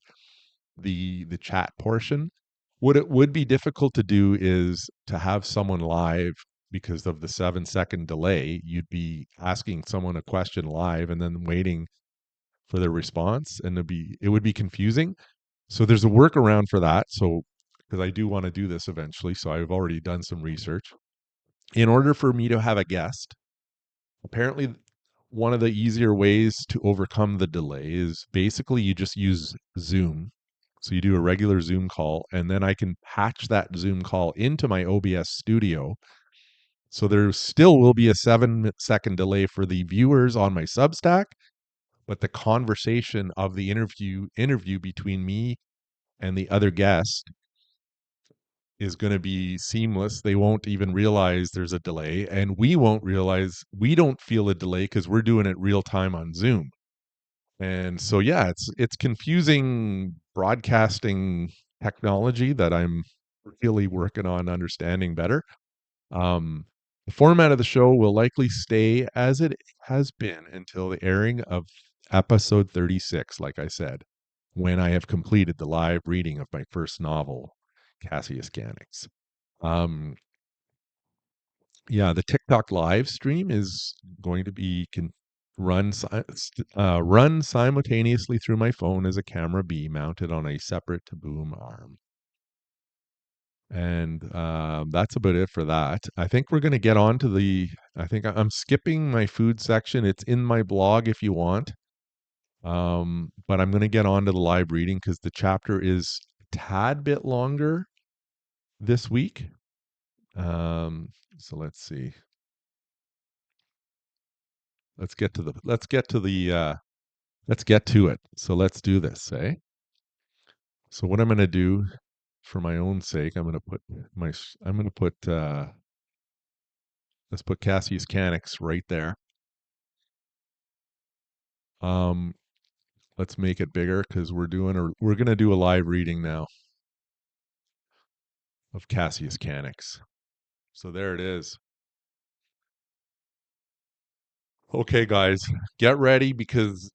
the chat portion. What it would be difficult to do is to have someone live because of the 7-second delay. You'd be asking someone a question live and then waiting for their response, and it would be confusing. So there's a workaround for that. So because I do want to do this eventually, so I've already done some research. In order for me to have a guest, apparently one of the easier ways to overcome the delay is basically you just use Zoom. So you do a regular Zoom call, and then I can patch that Zoom call into my OBS studio. So there still will be a 7-second delay for the viewers on my Substack, but the conversation of the interview between me and the other guest is going to be seamless. They won't even realize there's a delay, and we won't realize we don't feel a delay because we're doing it real time on Zoom. And so yeah, it's confusing broadcasting technology that I'm really working on understanding better. The format of the show will likely stay as it has been until the airing of episode 36, like I said. when I have completed the live reading of my first novel, Cassius Canix. Um, yeah, the TikTok live stream is going to be run simultaneously through my phone as a camera B mounted on a separate boom arm. And that's about it for that. I think we're going to get on to I think I'm skipping my food section. It's in my blog if you want. But I'm going to get on to the live reading because the chapter is a tad bit longer this week. So let's see. Let's get to it. So let's do this, eh? So what I'm going to do for my own sake, I'm going to put let's put Cassius Canix right there. Um, let's make it bigger because we're going to do a live reading now of Cassius Canix. So there it is. Okay, guys, get ready because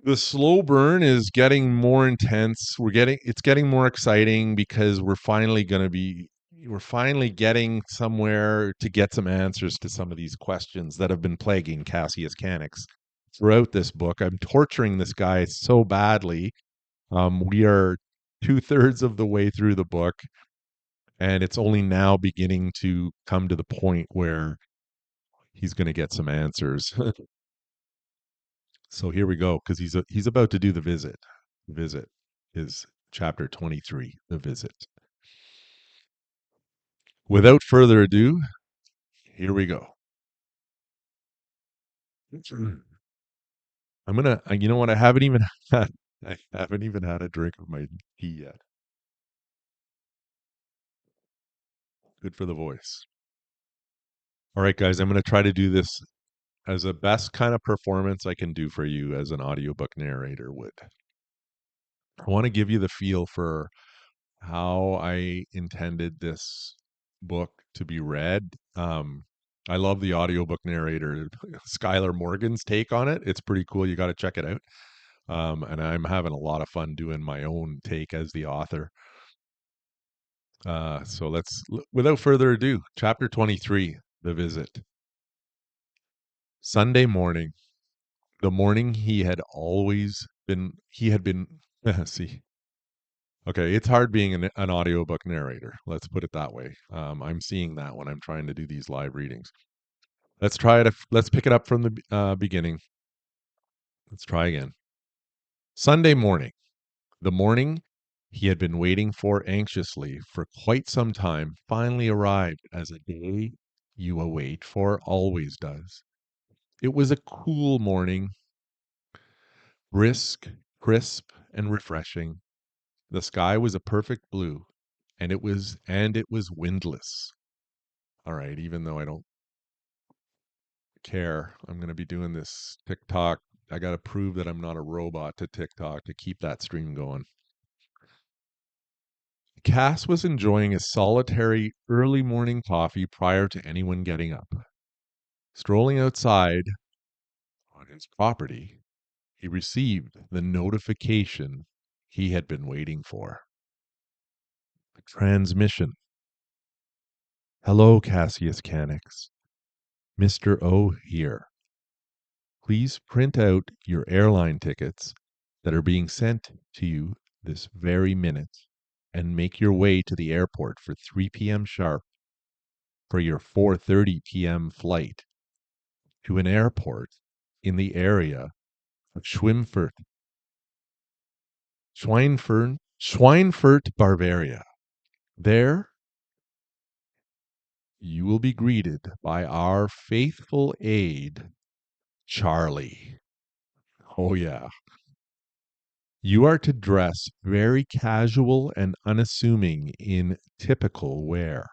the slow burn is getting more intense. It's getting more exciting because we're finally getting somewhere to get some answers to some of these questions that have been plaguing Cassius Canix throughout this book. I'm torturing this guy so badly. We are 2/3 of the way through the book, and it's only now beginning to come to the point where he's going to get some answers. So here we go, because he's about to do the visit. The visit is chapter 23, the visit. Without further ado, here we go. You know what? I haven't even had a drink of my tea yet. Good for the voice. All right, guys, I'm going to try to do this as the best kind of performance I can do for you as an audiobook narrator would. I want to give you the feel for how I intended this book to be read. I love the audiobook narrator, Skylar Morgan's take on it. It's pretty cool. You got to check it out. And I'm having a lot of fun doing my own take as the author. So without further ado, chapter 23, The Visit. Sunday morning, the morning he had been, see, okay, it's hard being an audiobook narrator. Let's put it that way. I'm seeing that when I'm trying to do these live readings. Let's pick it up from the beginning. Let's try again. Sunday morning, the morning he had been waiting for anxiously for quite some time, finally arrived as a day you await for always does. It was a cool morning, brisk, crisp, and refreshing. The sky was a perfect blue, and it was windless. All right, even though I don't care, I'm going to be doing this TikTok. I got to prove that I'm not a robot to TikTok to keep that stream going. Cass was enjoying a solitary early morning coffee prior to anyone getting up. Strolling outside on his property, he received the notification he had been waiting for. A transmission. Hello, Cassius Canix. Mr. O here. Please print out your airline tickets that are being sent to you this very minute and make your way to the airport for 3 p.m. sharp for your 4:30 p.m. flight to an airport in the area of Schweinfurt, Bavaria. There, you will be greeted by our faithful aide, Charlie. Oh, yeah. You are to dress very casual and unassuming in typical wear.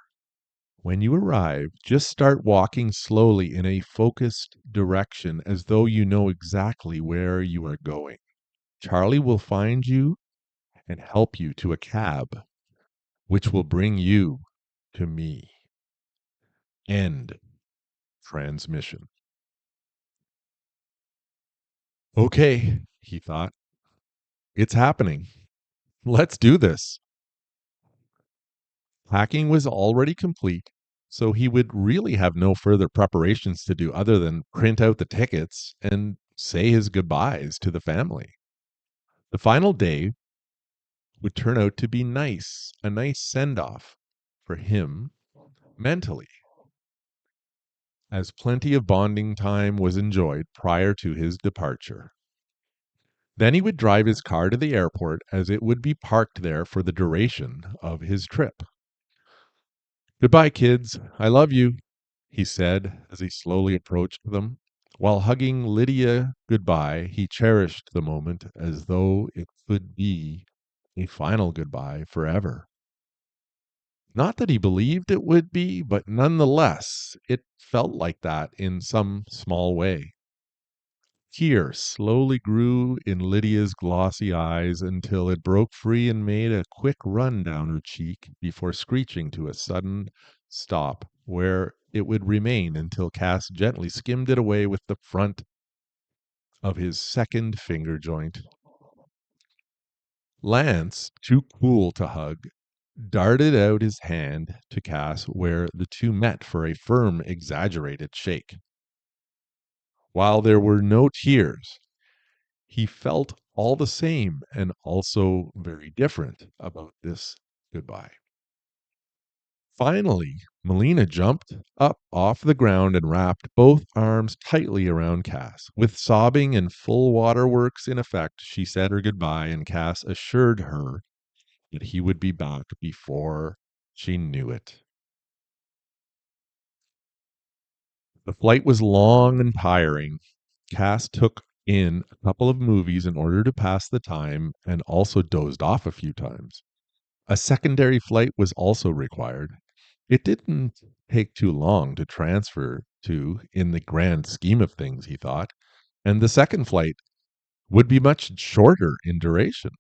When you arrive, just start walking slowly in a focused direction as though you know exactly where you are going. Charlie will find you and help you to a cab, which will bring you to me. End transmission. Okay, he thought. It's happening. Let's do this. Packing was already complete, so he would really have no further preparations to do other than print out the tickets and say his goodbyes to the family. The final day would turn out to be nice, a nice send off for him mentally, as plenty of bonding time was enjoyed prior to his departure. Then he would drive his car to the airport as it would be parked there for the duration of his trip. Goodbye, kids. I love you, he said as he slowly approached them. While hugging Lydia goodbye, he cherished the moment as though it could be a final goodbye forever. Not that he believed it would be, but nonetheless, it felt like that in some small way. Tear slowly grew in Lydia's glossy eyes until it broke free and made a quick run down her cheek before screeching to a sudden stop, where it would remain until Cass gently skimmed it away with the front of his second finger joint. Lance, too cool to hug, darted out his hand to Cass, where the two met for a firm, exaggerated shake. While there were no tears, he felt all the same and also very different about this goodbye. Finally, Melina jumped up off the ground and wrapped both arms tightly around Cass. With sobbing and full waterworks in effect, she said her goodbye, and Cass assured her that he would be back before she knew it. The flight was long and tiring. Cass took in a couple of movies in order to pass the time and also dozed off a few times. A secondary flight was also required. It didn't take too long to transfer to in the grand scheme of things, he thought, and the second flight would be much shorter in duration.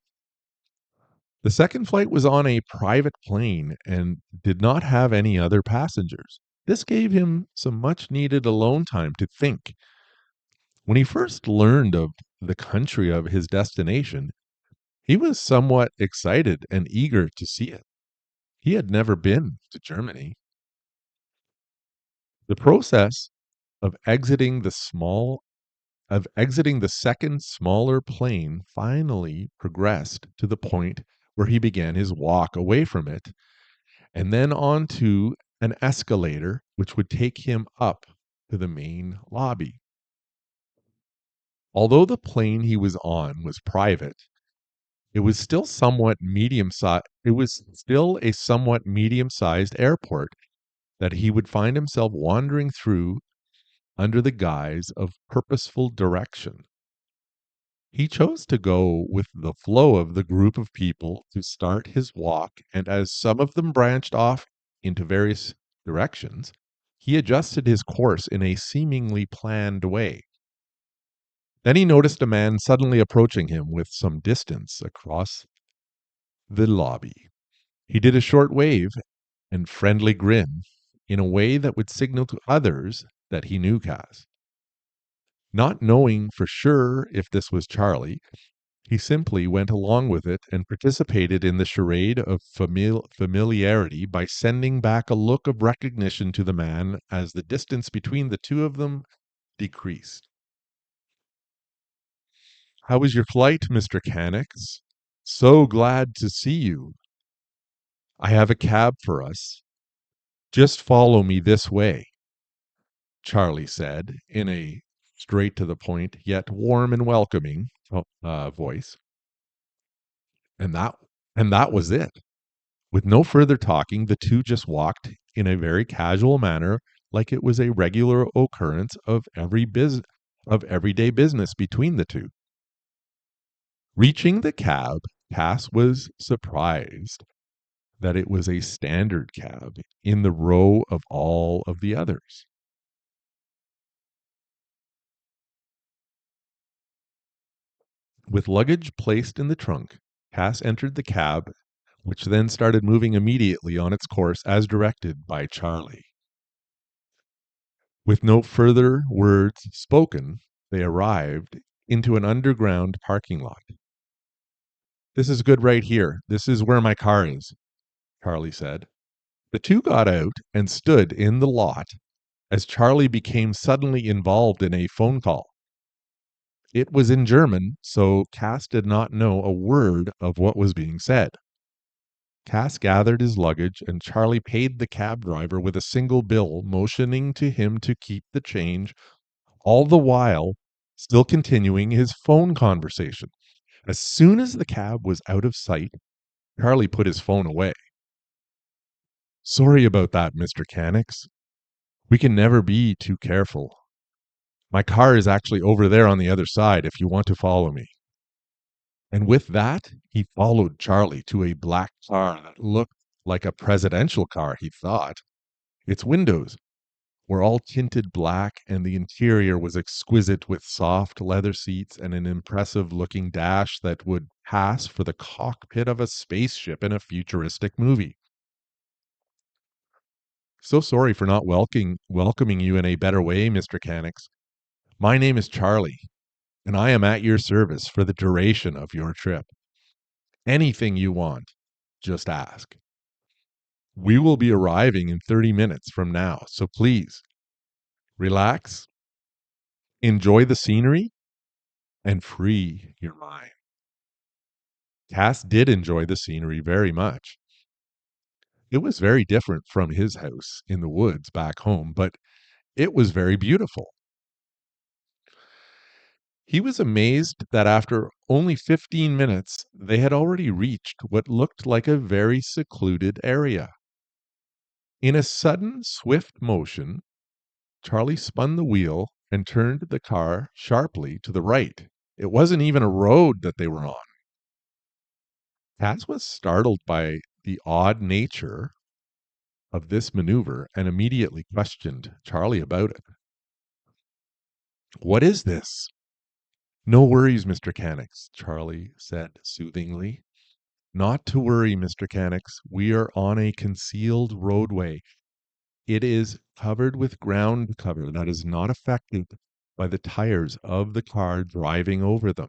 The second flight was on a private plane and did not have any other passengers. This gave him some much needed alone time to think. When he first learned of the country of his destination, he was somewhat excited and eager to see it. He had never been to Germany. The process of exiting the second smaller plane finally progressed to the point where he began his walk away from it and then onto an escalator which would take him up to the main lobby. Although the plane he was on was private, it was still a somewhat medium-sized airport that he would find himself wandering through under the guise of purposeful direction. He chose to go with the flow of the group of people to start his walk, and as some of them branched off into various directions, he adjusted his course in a seemingly planned way. Then he noticed a man suddenly approaching him with some distance across the lobby. He did a short wave and friendly grin in a way that would signal to others that he knew Cass. Not knowing for sure if this was Charlie, he simply went along with it and participated in the charade of familiarity by sending back a look of recognition to the man as the distance between the two of them decreased. "How was your flight, Mr. Cannix? So glad to see you. I have a cab for us. Just follow me this way," Charlie said in a straight to the point, yet warm and welcoming voice. And that was it. With no further talking, the two just walked in a very casual manner, like it was a regular occurrence of everyday business between the two. Reaching the cab, Cass was surprised that it was a standard cab in the row of all of the others. With luggage placed in the trunk, Cass entered the cab, which then started moving immediately on its course as directed by Charlie. With no further words spoken, they arrived into an underground parking lot. This is good right here. This is where my car is, Charlie said. The two got out and stood in the lot as Charlie became suddenly involved in a phone call. It was in German, so Cass did not know a word of what was being said. Cass gathered his luggage and Charlie paid the cab driver with a single bill, motioning to him to keep the change, all the while still continuing his phone conversation. As soon as the cab was out of sight, Charlie put his phone away. Sorry about that, Mr. Cannix. We can never be too careful. My car is actually over there on the other side if you want to follow me. And with that, he followed Charlie to a black car that looked like a presidential car, he thought. Its windows were all tinted black, and the interior was exquisite with soft leather seats and an impressive looking dash that would pass for the cockpit of a spaceship in a futuristic movie. So sorry for not welcoming you in a better way, Mr. Cannix. My name is Charlie, and I am at your service for the duration of your trip. Anything you want, just ask. We will be arriving in 30 minutes from now, so please relax, enjoy the scenery, and free your mind. Cass did enjoy the scenery very much. It was very different from his house in the woods back home, but it was very beautiful. He was amazed that after only 15 minutes, they had already reached what looked like a very secluded area. In a sudden, swift motion, Charlie spun the wheel and turned the car sharply to the right. It wasn't even a road that they were on. Cass was startled by the odd nature of this maneuver and immediately questioned Charlie about it. What is this? No worries, Mr. Cannix, Charlie said soothingly. Not to worry, Mr. Cannix. We are on a concealed roadway. It is covered with ground cover that is not affected by the tires of the car driving over them.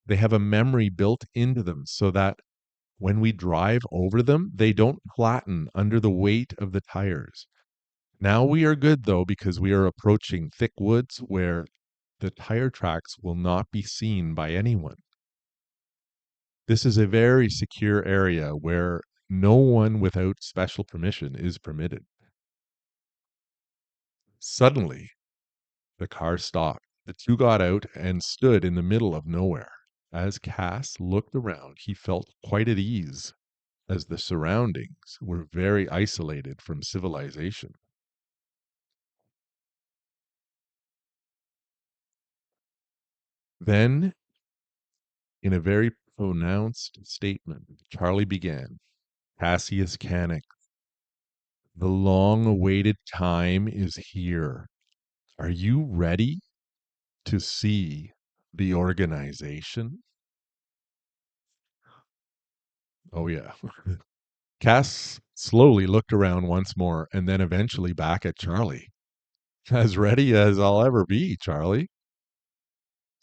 They have a memory built into them so that when we drive over them, they don't flatten under the weight of the tires. Now we are good though, because we are approaching thick woods where the tire tracks will not be seen by anyone. This is a very secure area where no one without special permission is permitted. Suddenly, the car stopped. The two got out and stood in the middle of nowhere. As Cass looked around, he felt quite at ease, as the surroundings were very isolated from civilization. Then, in a very pronounced statement, Charlie began, Cassius Canic, the long awaited time is here. Are you ready to see the organization? Oh, yeah. Cass slowly looked around once more and then eventually back at Charlie. As ready as I'll ever be, Charlie.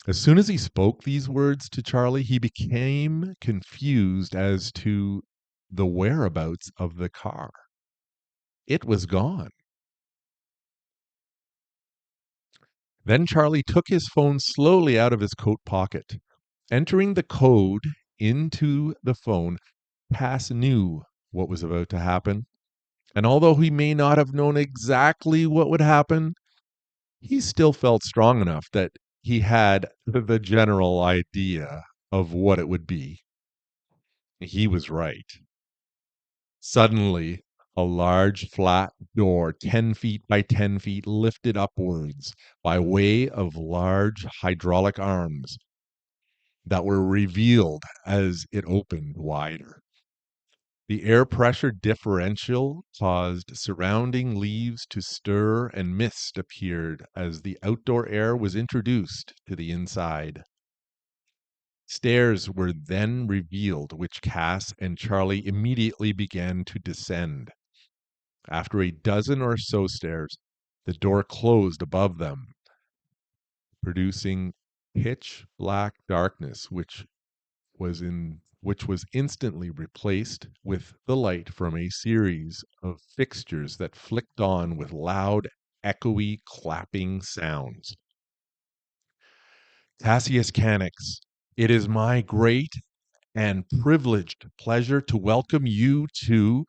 As soon as he spoke these words to Charlie, he became confused as to the whereabouts of the car. It was gone. Then Charlie took his phone slowly out of his coat pocket. Entering the code into the phone, Cass knew what was about to happen. And although he may not have known exactly what would happen, he still felt strong enough that he had the general idea of what it would be. He was right. Suddenly, a large flat door, 10 feet by 10 feet, lifted upwards by way of large hydraulic arms that were revealed as it opened wider. The air pressure differential caused surrounding leaves to stir, and mist appeared as the outdoor air was introduced to the inside. Stairs were then revealed, which Cass and Charlie immediately began to descend. After a dozen or so stairs, the door closed above them, producing pitch black darkness, which which was instantly replaced with the light from a series of fixtures that flicked on with loud, echoey, clapping sounds. Cassius Canix, it is my great and privileged pleasure to welcome you to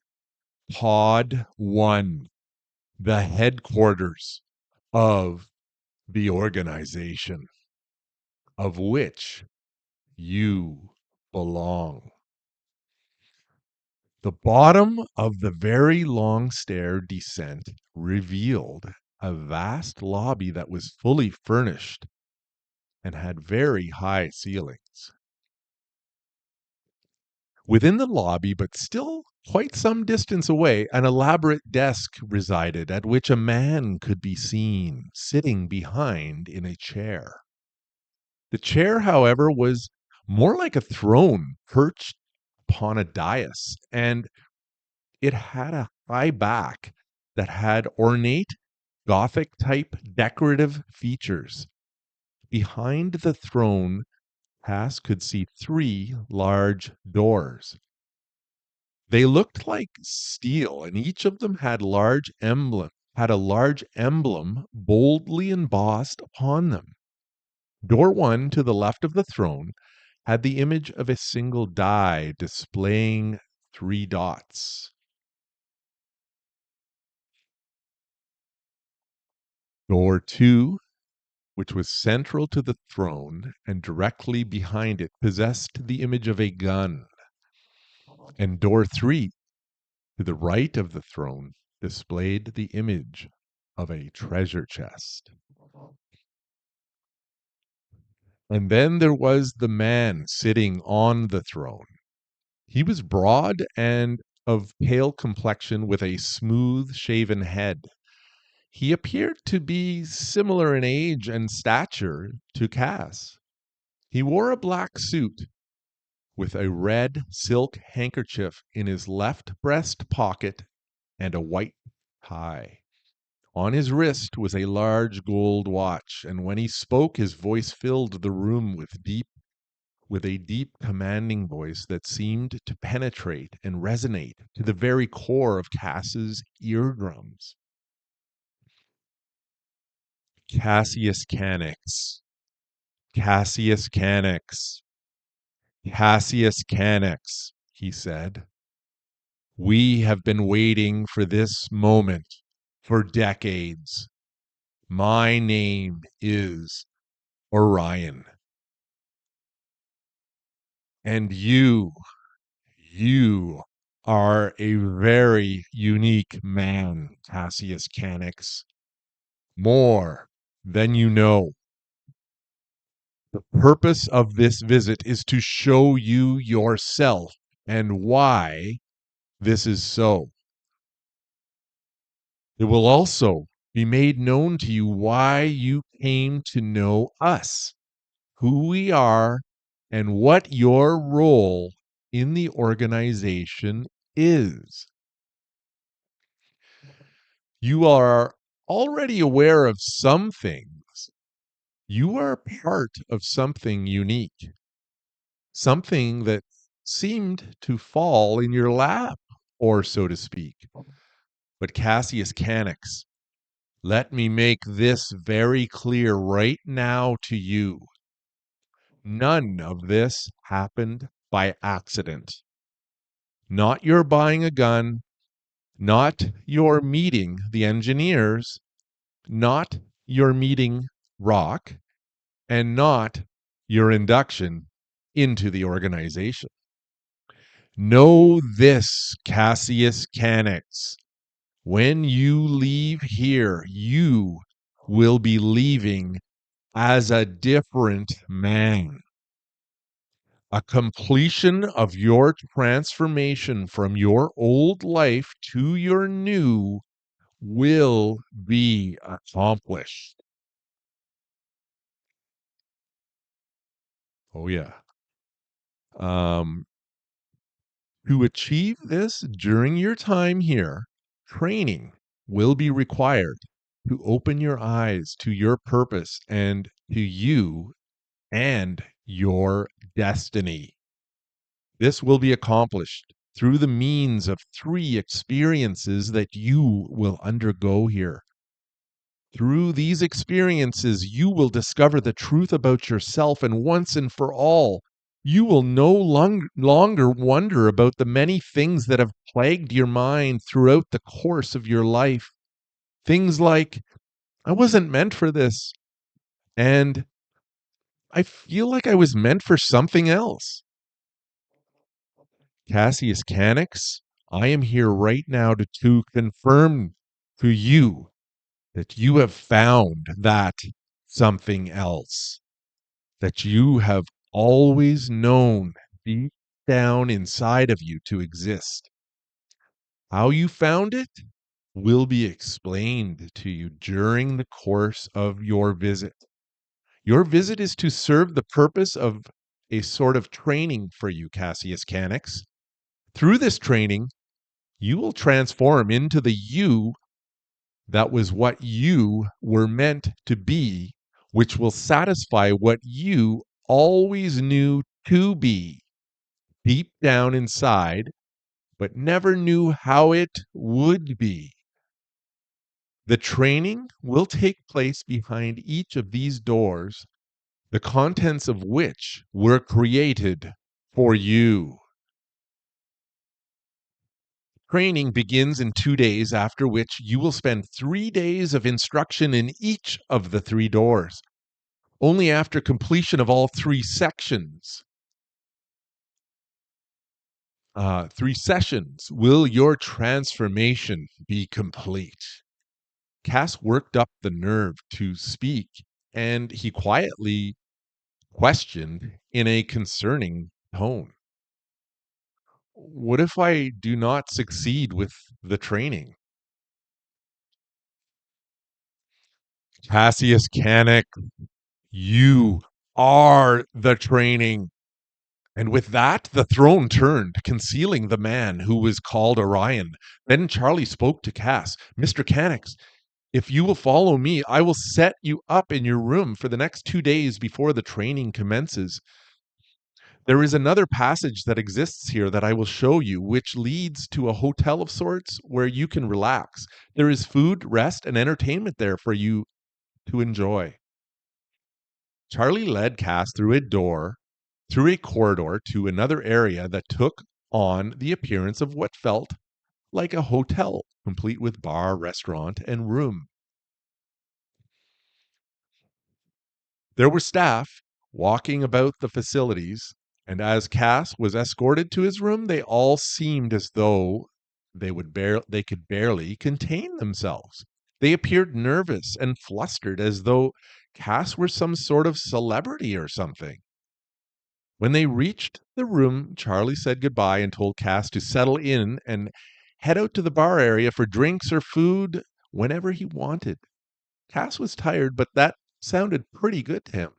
Pod 1, the headquarters of the organization of which you belong. The bottom of the very long stair descent revealed a vast lobby that was fully furnished and had very high ceilings. Within the lobby, but still quite some distance away, an elaborate desk resided at which a man could be seen sitting behind in a chair. The chair, however, was more like a throne perched upon a dais, and it had a high back that had ornate Gothic type decorative features. Behind the throne, Cass could see three large doors. They looked like steel, and each of them had a large emblem boldly embossed upon them. Door one to the left of the throne had the image of a single die displaying three dots. Door two, which was central to the throne and directly behind it, possessed the image of a gun. And door three, to the right of the throne, displayed the image of a treasure chest. And then there was the man sitting on the throne. He was broad and of pale complexion with a smooth shaven head. He appeared to be similar in age and stature to Cass. He wore a black suit with a red silk handkerchief in his left breast pocket and a white tie. On his wrist was a large gold watch, and when he spoke, his voice filled the room with a deep, commanding voice that seemed to penetrate and resonate to the very core of Cass's eardrums. Cassius Canix, Cassius Canix, Cassius Canix, he said. We have been waiting for this moment for decades. My name is Orion. And you are a very unique man, Cassius Canix. More than you know. The purpose of this visit is to show you yourself and why this is so. It will also be made known to you why you came to know us, who we are, and what your role in the organization is. You are already aware of some things. You are part of something unique, something that seemed to fall in your lap, or so to speak. But Cassius Canix, let me make this very clear right now to you. None of this happened by accident. Not your buying a gun, not your meeting the engineers, not your meeting Rock, and not your induction into the organization. Know this, Cassius Canix. When you leave here, you will be leaving as a different man. A completion of your transformation from your old life to your new will be accomplished. Oh, yeah. Um, to achieve this during your time here, training will be required to open your eyes to your purpose and to you and your destiny. This will be accomplished through the means of 3 experiences that you will undergo here. Through these experiences, you will discover the truth about yourself, and once and for all, you will no longer wonder about the many things that have plagued your mind throughout the course of your life. Things like, I wasn't meant for this, and I feel like I was meant for something else. Cassius Canix, I am here right now to confirm to you that you have found that something else that you have always known deep down inside of you to exist. How you found it will be explained to you during the course of your visit. Your visit is to serve the purpose of a sort of training for you, Cassius Canix. Through this training, you will transform into the you that was what you were meant to be, which will satisfy what you always knew to be deep down inside, but never knew how it would be. The training will take place behind each of these doors, the contents of which were created for you. Training begins in 2 days, after which you will spend 3 days of instruction in each of the 3 doors. Only after completion of all 3 sessions, will your transformation be complete. Cass worked up the nerve to speak, and he quietly questioned in a concerning tone. What if I do not succeed with the training? Cassius Canuck, you are the training. And with that, the throne turned, concealing the man who was called Orion. Then Charlie spoke to Cass. Mr. Canix, if you will follow me, I will set you up in your room for the next 2 days before the training commences. There is another passage that exists here that I will show you, which leads to a hotel of sorts where you can relax. There is food, rest, and entertainment there for you to enjoy. Charlie led Cass through a corridor to another area that took on the appearance of what felt like a hotel, complete with bar, restaurant, and room. There were staff walking about the facilities, and as Cass was escorted to his room, they all seemed as though they could barely contain themselves. They appeared nervous and flustered, as though Cass were some sort of celebrity or something. When they reached the room, Charlie said goodbye and told Cass to settle in and head out to the bar area for drinks or food whenever he wanted. Cass was tired, but that sounded pretty good to him.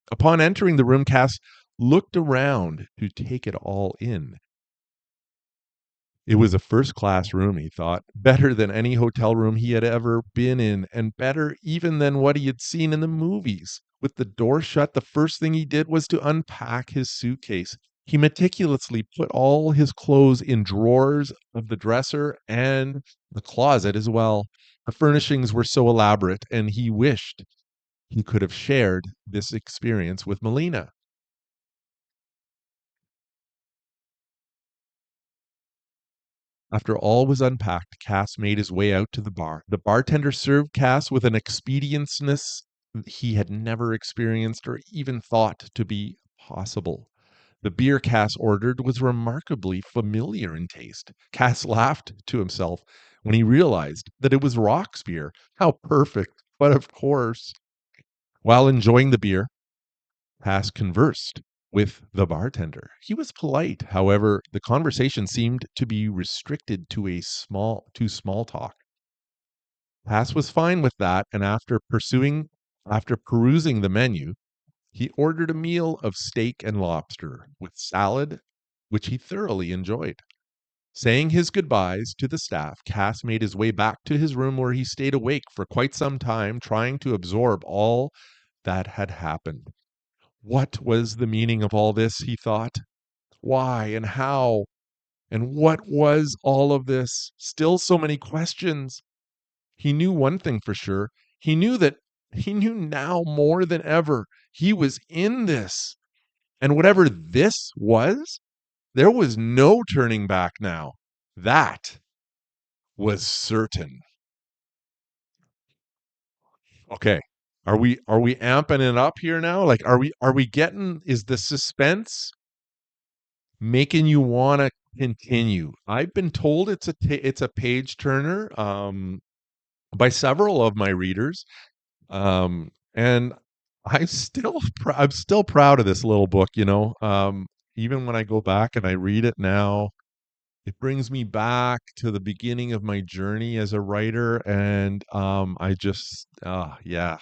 Upon entering the room, Cass looked around to take it all in. It was a first class room, he thought, better than any hotel room he had ever been in, and better even than what he had seen in the movies. With the door shut, the first thing he did was to unpack his suitcase. He meticulously put all his clothes in drawers of the dresser and the closet as well. The furnishings were so elaborate, and he wished he could have shared this experience with Melina. After all was unpacked, Cass made his way out to the bar. The bartender served Cass with an expedientness he had never experienced or even thought to be possible. The beer Cass ordered was remarkably familiar in taste. Cass laughed to himself when he realized that it was Rock's beer. How perfect! But of course, while enjoying the beer, Cass conversed with the bartender. He was polite, however, the conversation seemed to be restricted to small talk. Cass was fine with that, and after perusing the menu, he ordered a meal of steak and lobster with salad, which he thoroughly enjoyed. Saying his goodbyes to the staff, Cass made his way back to his room where he stayed awake for quite some time, trying to absorb all that had happened. What was the meaning of all this, he thought. why and how and what was all of this? Still so many questions. He knew one thing for sure. He knew that he knew now more than ever he was in this. And whatever this was, there was no turning back now. That was certain. Okay. Are we amping it up here now? Like are we getting, is the suspense making you want to continue? I've been told it's a page turner by several of my readers. And I'm still proud of this little book, you know. Even when I go back and I read it now, it brings me back to the beginning of my journey as a writer, and I just yeah,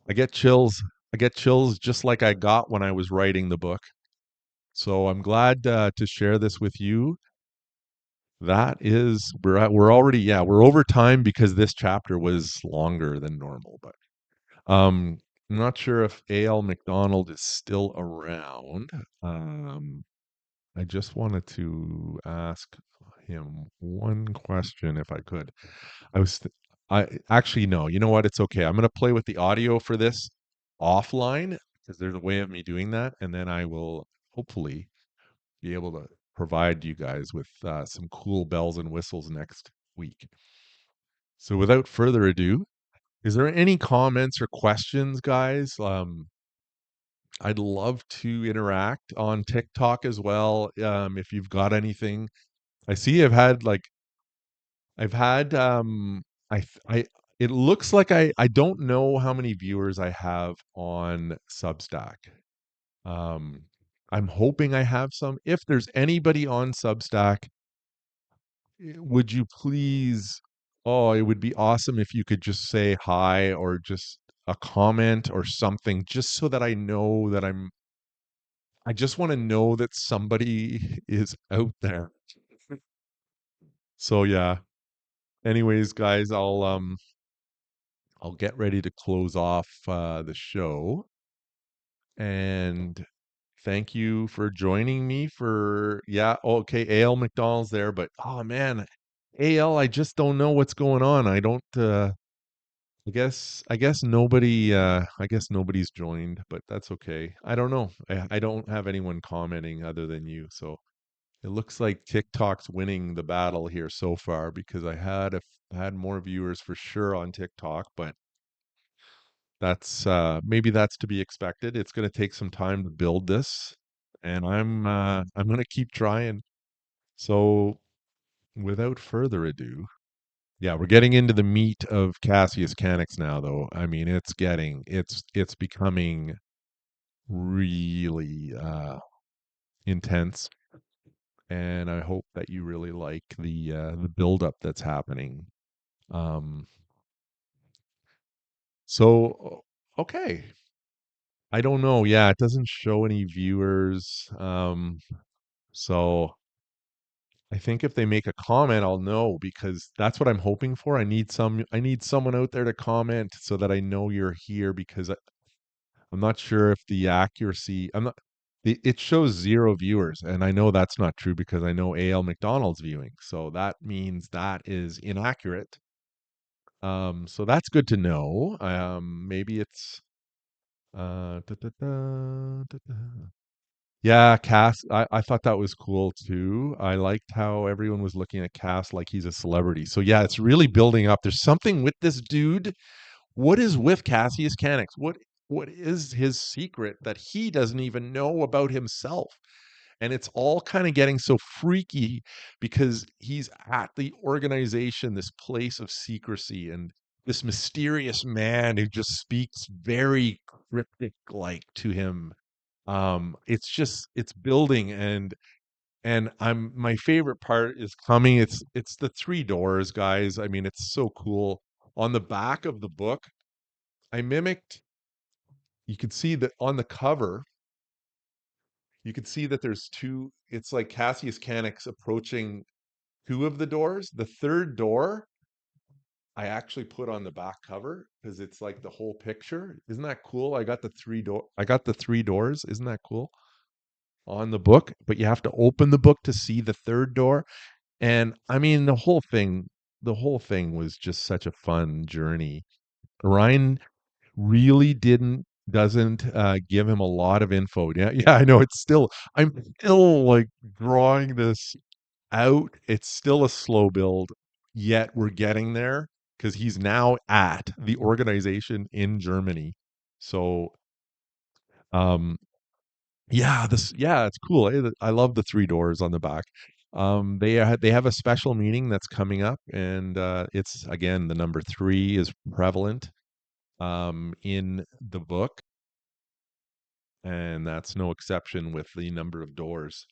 I get chills. I get chills just like I got when I was writing the book. So I'm glad to share this with you. That is, we're already, yeah, we're over time because this chapter was longer than normal, but I'm not sure if A.L. McDonald is still around. Um, I just wanted to ask him one question if I could. I was, th- I actually no. You know what? It's okay. I'm going to play with the audio for this offline because there's a way of me doing that, and then I will hopefully be able to provide you guys with some cool bells and whistles next week. So, without further ado, is there any comments or questions, guys? I'd love to interact on TikTok as well. If you've got anything, I see I've had I it looks like I don't know how many viewers I have on Substack. Um, I'm hoping I have some. If there's anybody on Substack, would you please? Oh, it would be awesome if you could just say hi or just a comment or something, just so that I know that I just want to know that somebody is out there. So yeah. Anyways, guys, I'll get ready to close off the show, and thank you for joining me for, yeah, okay, AL McDonald's there, but oh man, AL, I just don't know what's going on. I don't I guess nobody's joined, but that's okay. I don't know. I don't have anyone commenting other than you, so it looks like TikTok's winning the battle here so far because I had more viewers for sure on TikTok, but that's maybe that's to be expected. It's going to take some time to build this, and I'm going to keep trying. So, without further ado, yeah, we're getting into the meat of Cassius Canix now, though. I mean, it's becoming really intense, and I hope that you really like the buildup that's happening. Um, okay, I don't know. Yeah, it doesn't show any viewers. So I think if they make a comment, I'll know because that's what I'm hoping for. I need someone out there to comment so that I know you're here because I'm not sure if the accuracy, I'm not, it shows 0 viewers, and I know that's not true because I know AL McDonald's viewing. So that means that is inaccurate. So that's good to know. Maybe it's da, da, da, da, da. Yeah, Cass, I thought that was cool too. I liked how everyone was looking at Cass like he's a celebrity. So yeah, it's really building up. There's something with this dude. What is with Cassius Canix? What is his secret that he doesn't even know about himself? And it's all kind of getting so freaky because he's at the organization, this place of secrecy, and this mysterious man who just speaks very cryptic like to him. It's just it's building, and I'm my favorite part is coming. It's the 3 doors, guys. I mean, it's so cool. On the back of the book, I mimicked, you could see that on the cover, you could see that there's two, it's like Cassius Canix approaching 2 of the doors. The 3rd door I actually put on the back cover because it's like the whole picture. Isn't that cool? I got the 3 doors. Isn't that cool? on the book, but you have to open the book to see the third door. And I mean, the whole thing was just such a fun journey. Ryan really doesn't give him a lot of info. Yeah, yeah, I know. I'm still like drawing this out. It's still a slow build, yet we're getting there because he's now at the organization in Germany. So, um, yeah, it's cool. I love the three doors on the back. They have a special meeting that's coming up, and it's again the number three is prevalent in the book, and that's no exception with the number of doors.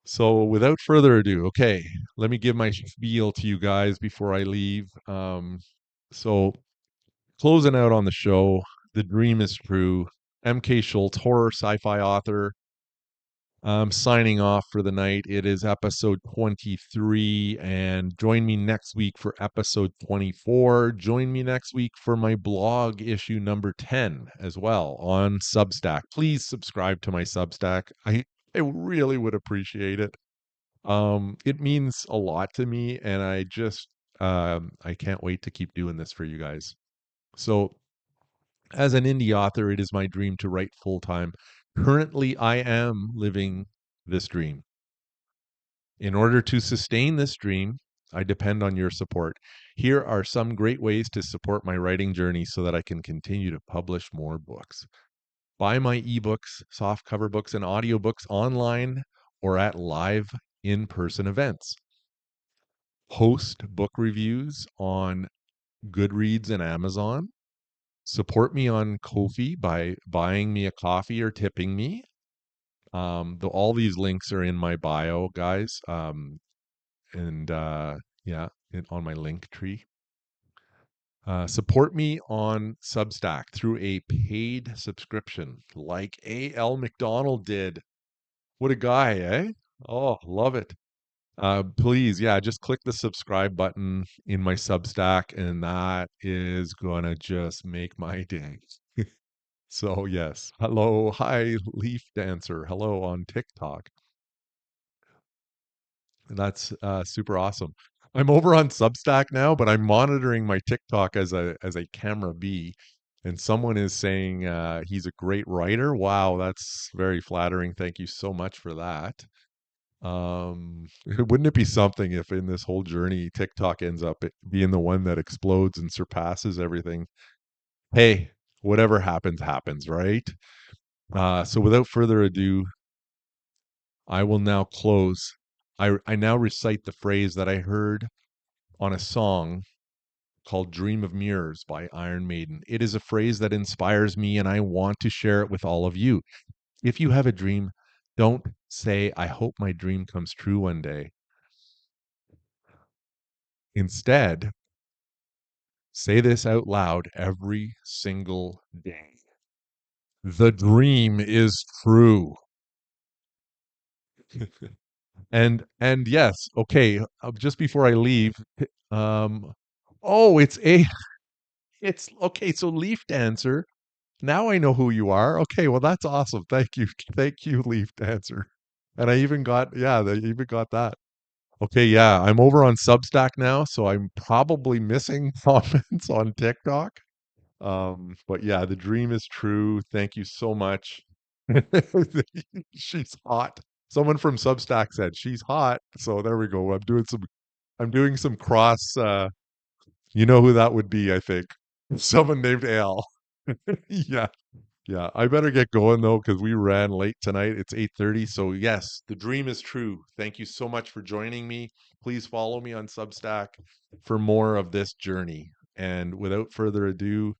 So, without further ado, okay, let me give my spiel to you guys before I leave. So, closing out on the show, the dream is true. MK Schultz, horror sci-fi author, signing off for the night. It is episode 23, and join me next week for episode 24. Join me next week for my blog issue number 10 as well on Substack. Please subscribe to my Substack. I really would appreciate it. It means a lot to me, and I can't wait to keep doing this for you guys. So, as an indie author, it is my dream to write full time. Currently, I am living this dream. In order to sustain this dream, I depend on your support. Here are some great ways to support my writing journey so that I can continue to publish more books. Buy my ebooks, softcover books, and audiobooks online or at live in person events. Host book reviews on Goodreads and Amazon. Support me on Ko-fi by buying me a coffee or tipping me. All these links are in my bio, guys. And yeah, on my link tree. Support me on Substack through a paid subscription, like A.L. McDonald did. What a guy, eh? Oh, love it. Please, yeah, just click the subscribe button in my Substack, and that is gonna just make my day. So yes, hello, hi, Leaf Dancer, hello on TikTok. That's super awesome. I'm over on Substack now, but I'm monitoring my TikTok as a camera B, and someone is saying he's a great writer. Wow, that's very flattering. Thank you so much for that. Wouldn't it be something if in this whole journey TikTok ends up being the one that explodes and surpasses everything? Hey, whatever happens, happens, right? So without further ado, I will now close. I now recite the phrase that I heard on a song called Dream of Mirrors by Iron Maiden. It is a phrase that inspires me, and I want to share it with all of you. If you have a dream, don't say, I hope my dream comes true one day. Instead, say this out loud every single day. The dream is true. And yes, okay, just before I leave, um oh, it's okay, so Leaf Dancer. Now I know who you are. Okay, well that's awesome. Thank you. Thank you, Leaf Dancer. And I even got they even got that. Okay, yeah, I'm over on Substack now, so I'm probably missing comments on TikTok. But yeah, the dream is true. Thank you so much. She's hot. Someone from Substack said she's hot. So there we go. I'm doing some cross you know who that would be, I think. Someone named Al. Yeah. Yeah. I better get going though, because we ran late tonight. It's 8:30. So yes, the dream is true. Thank you so much for joining me. Please follow me on Substack for more of this journey. And without further ado,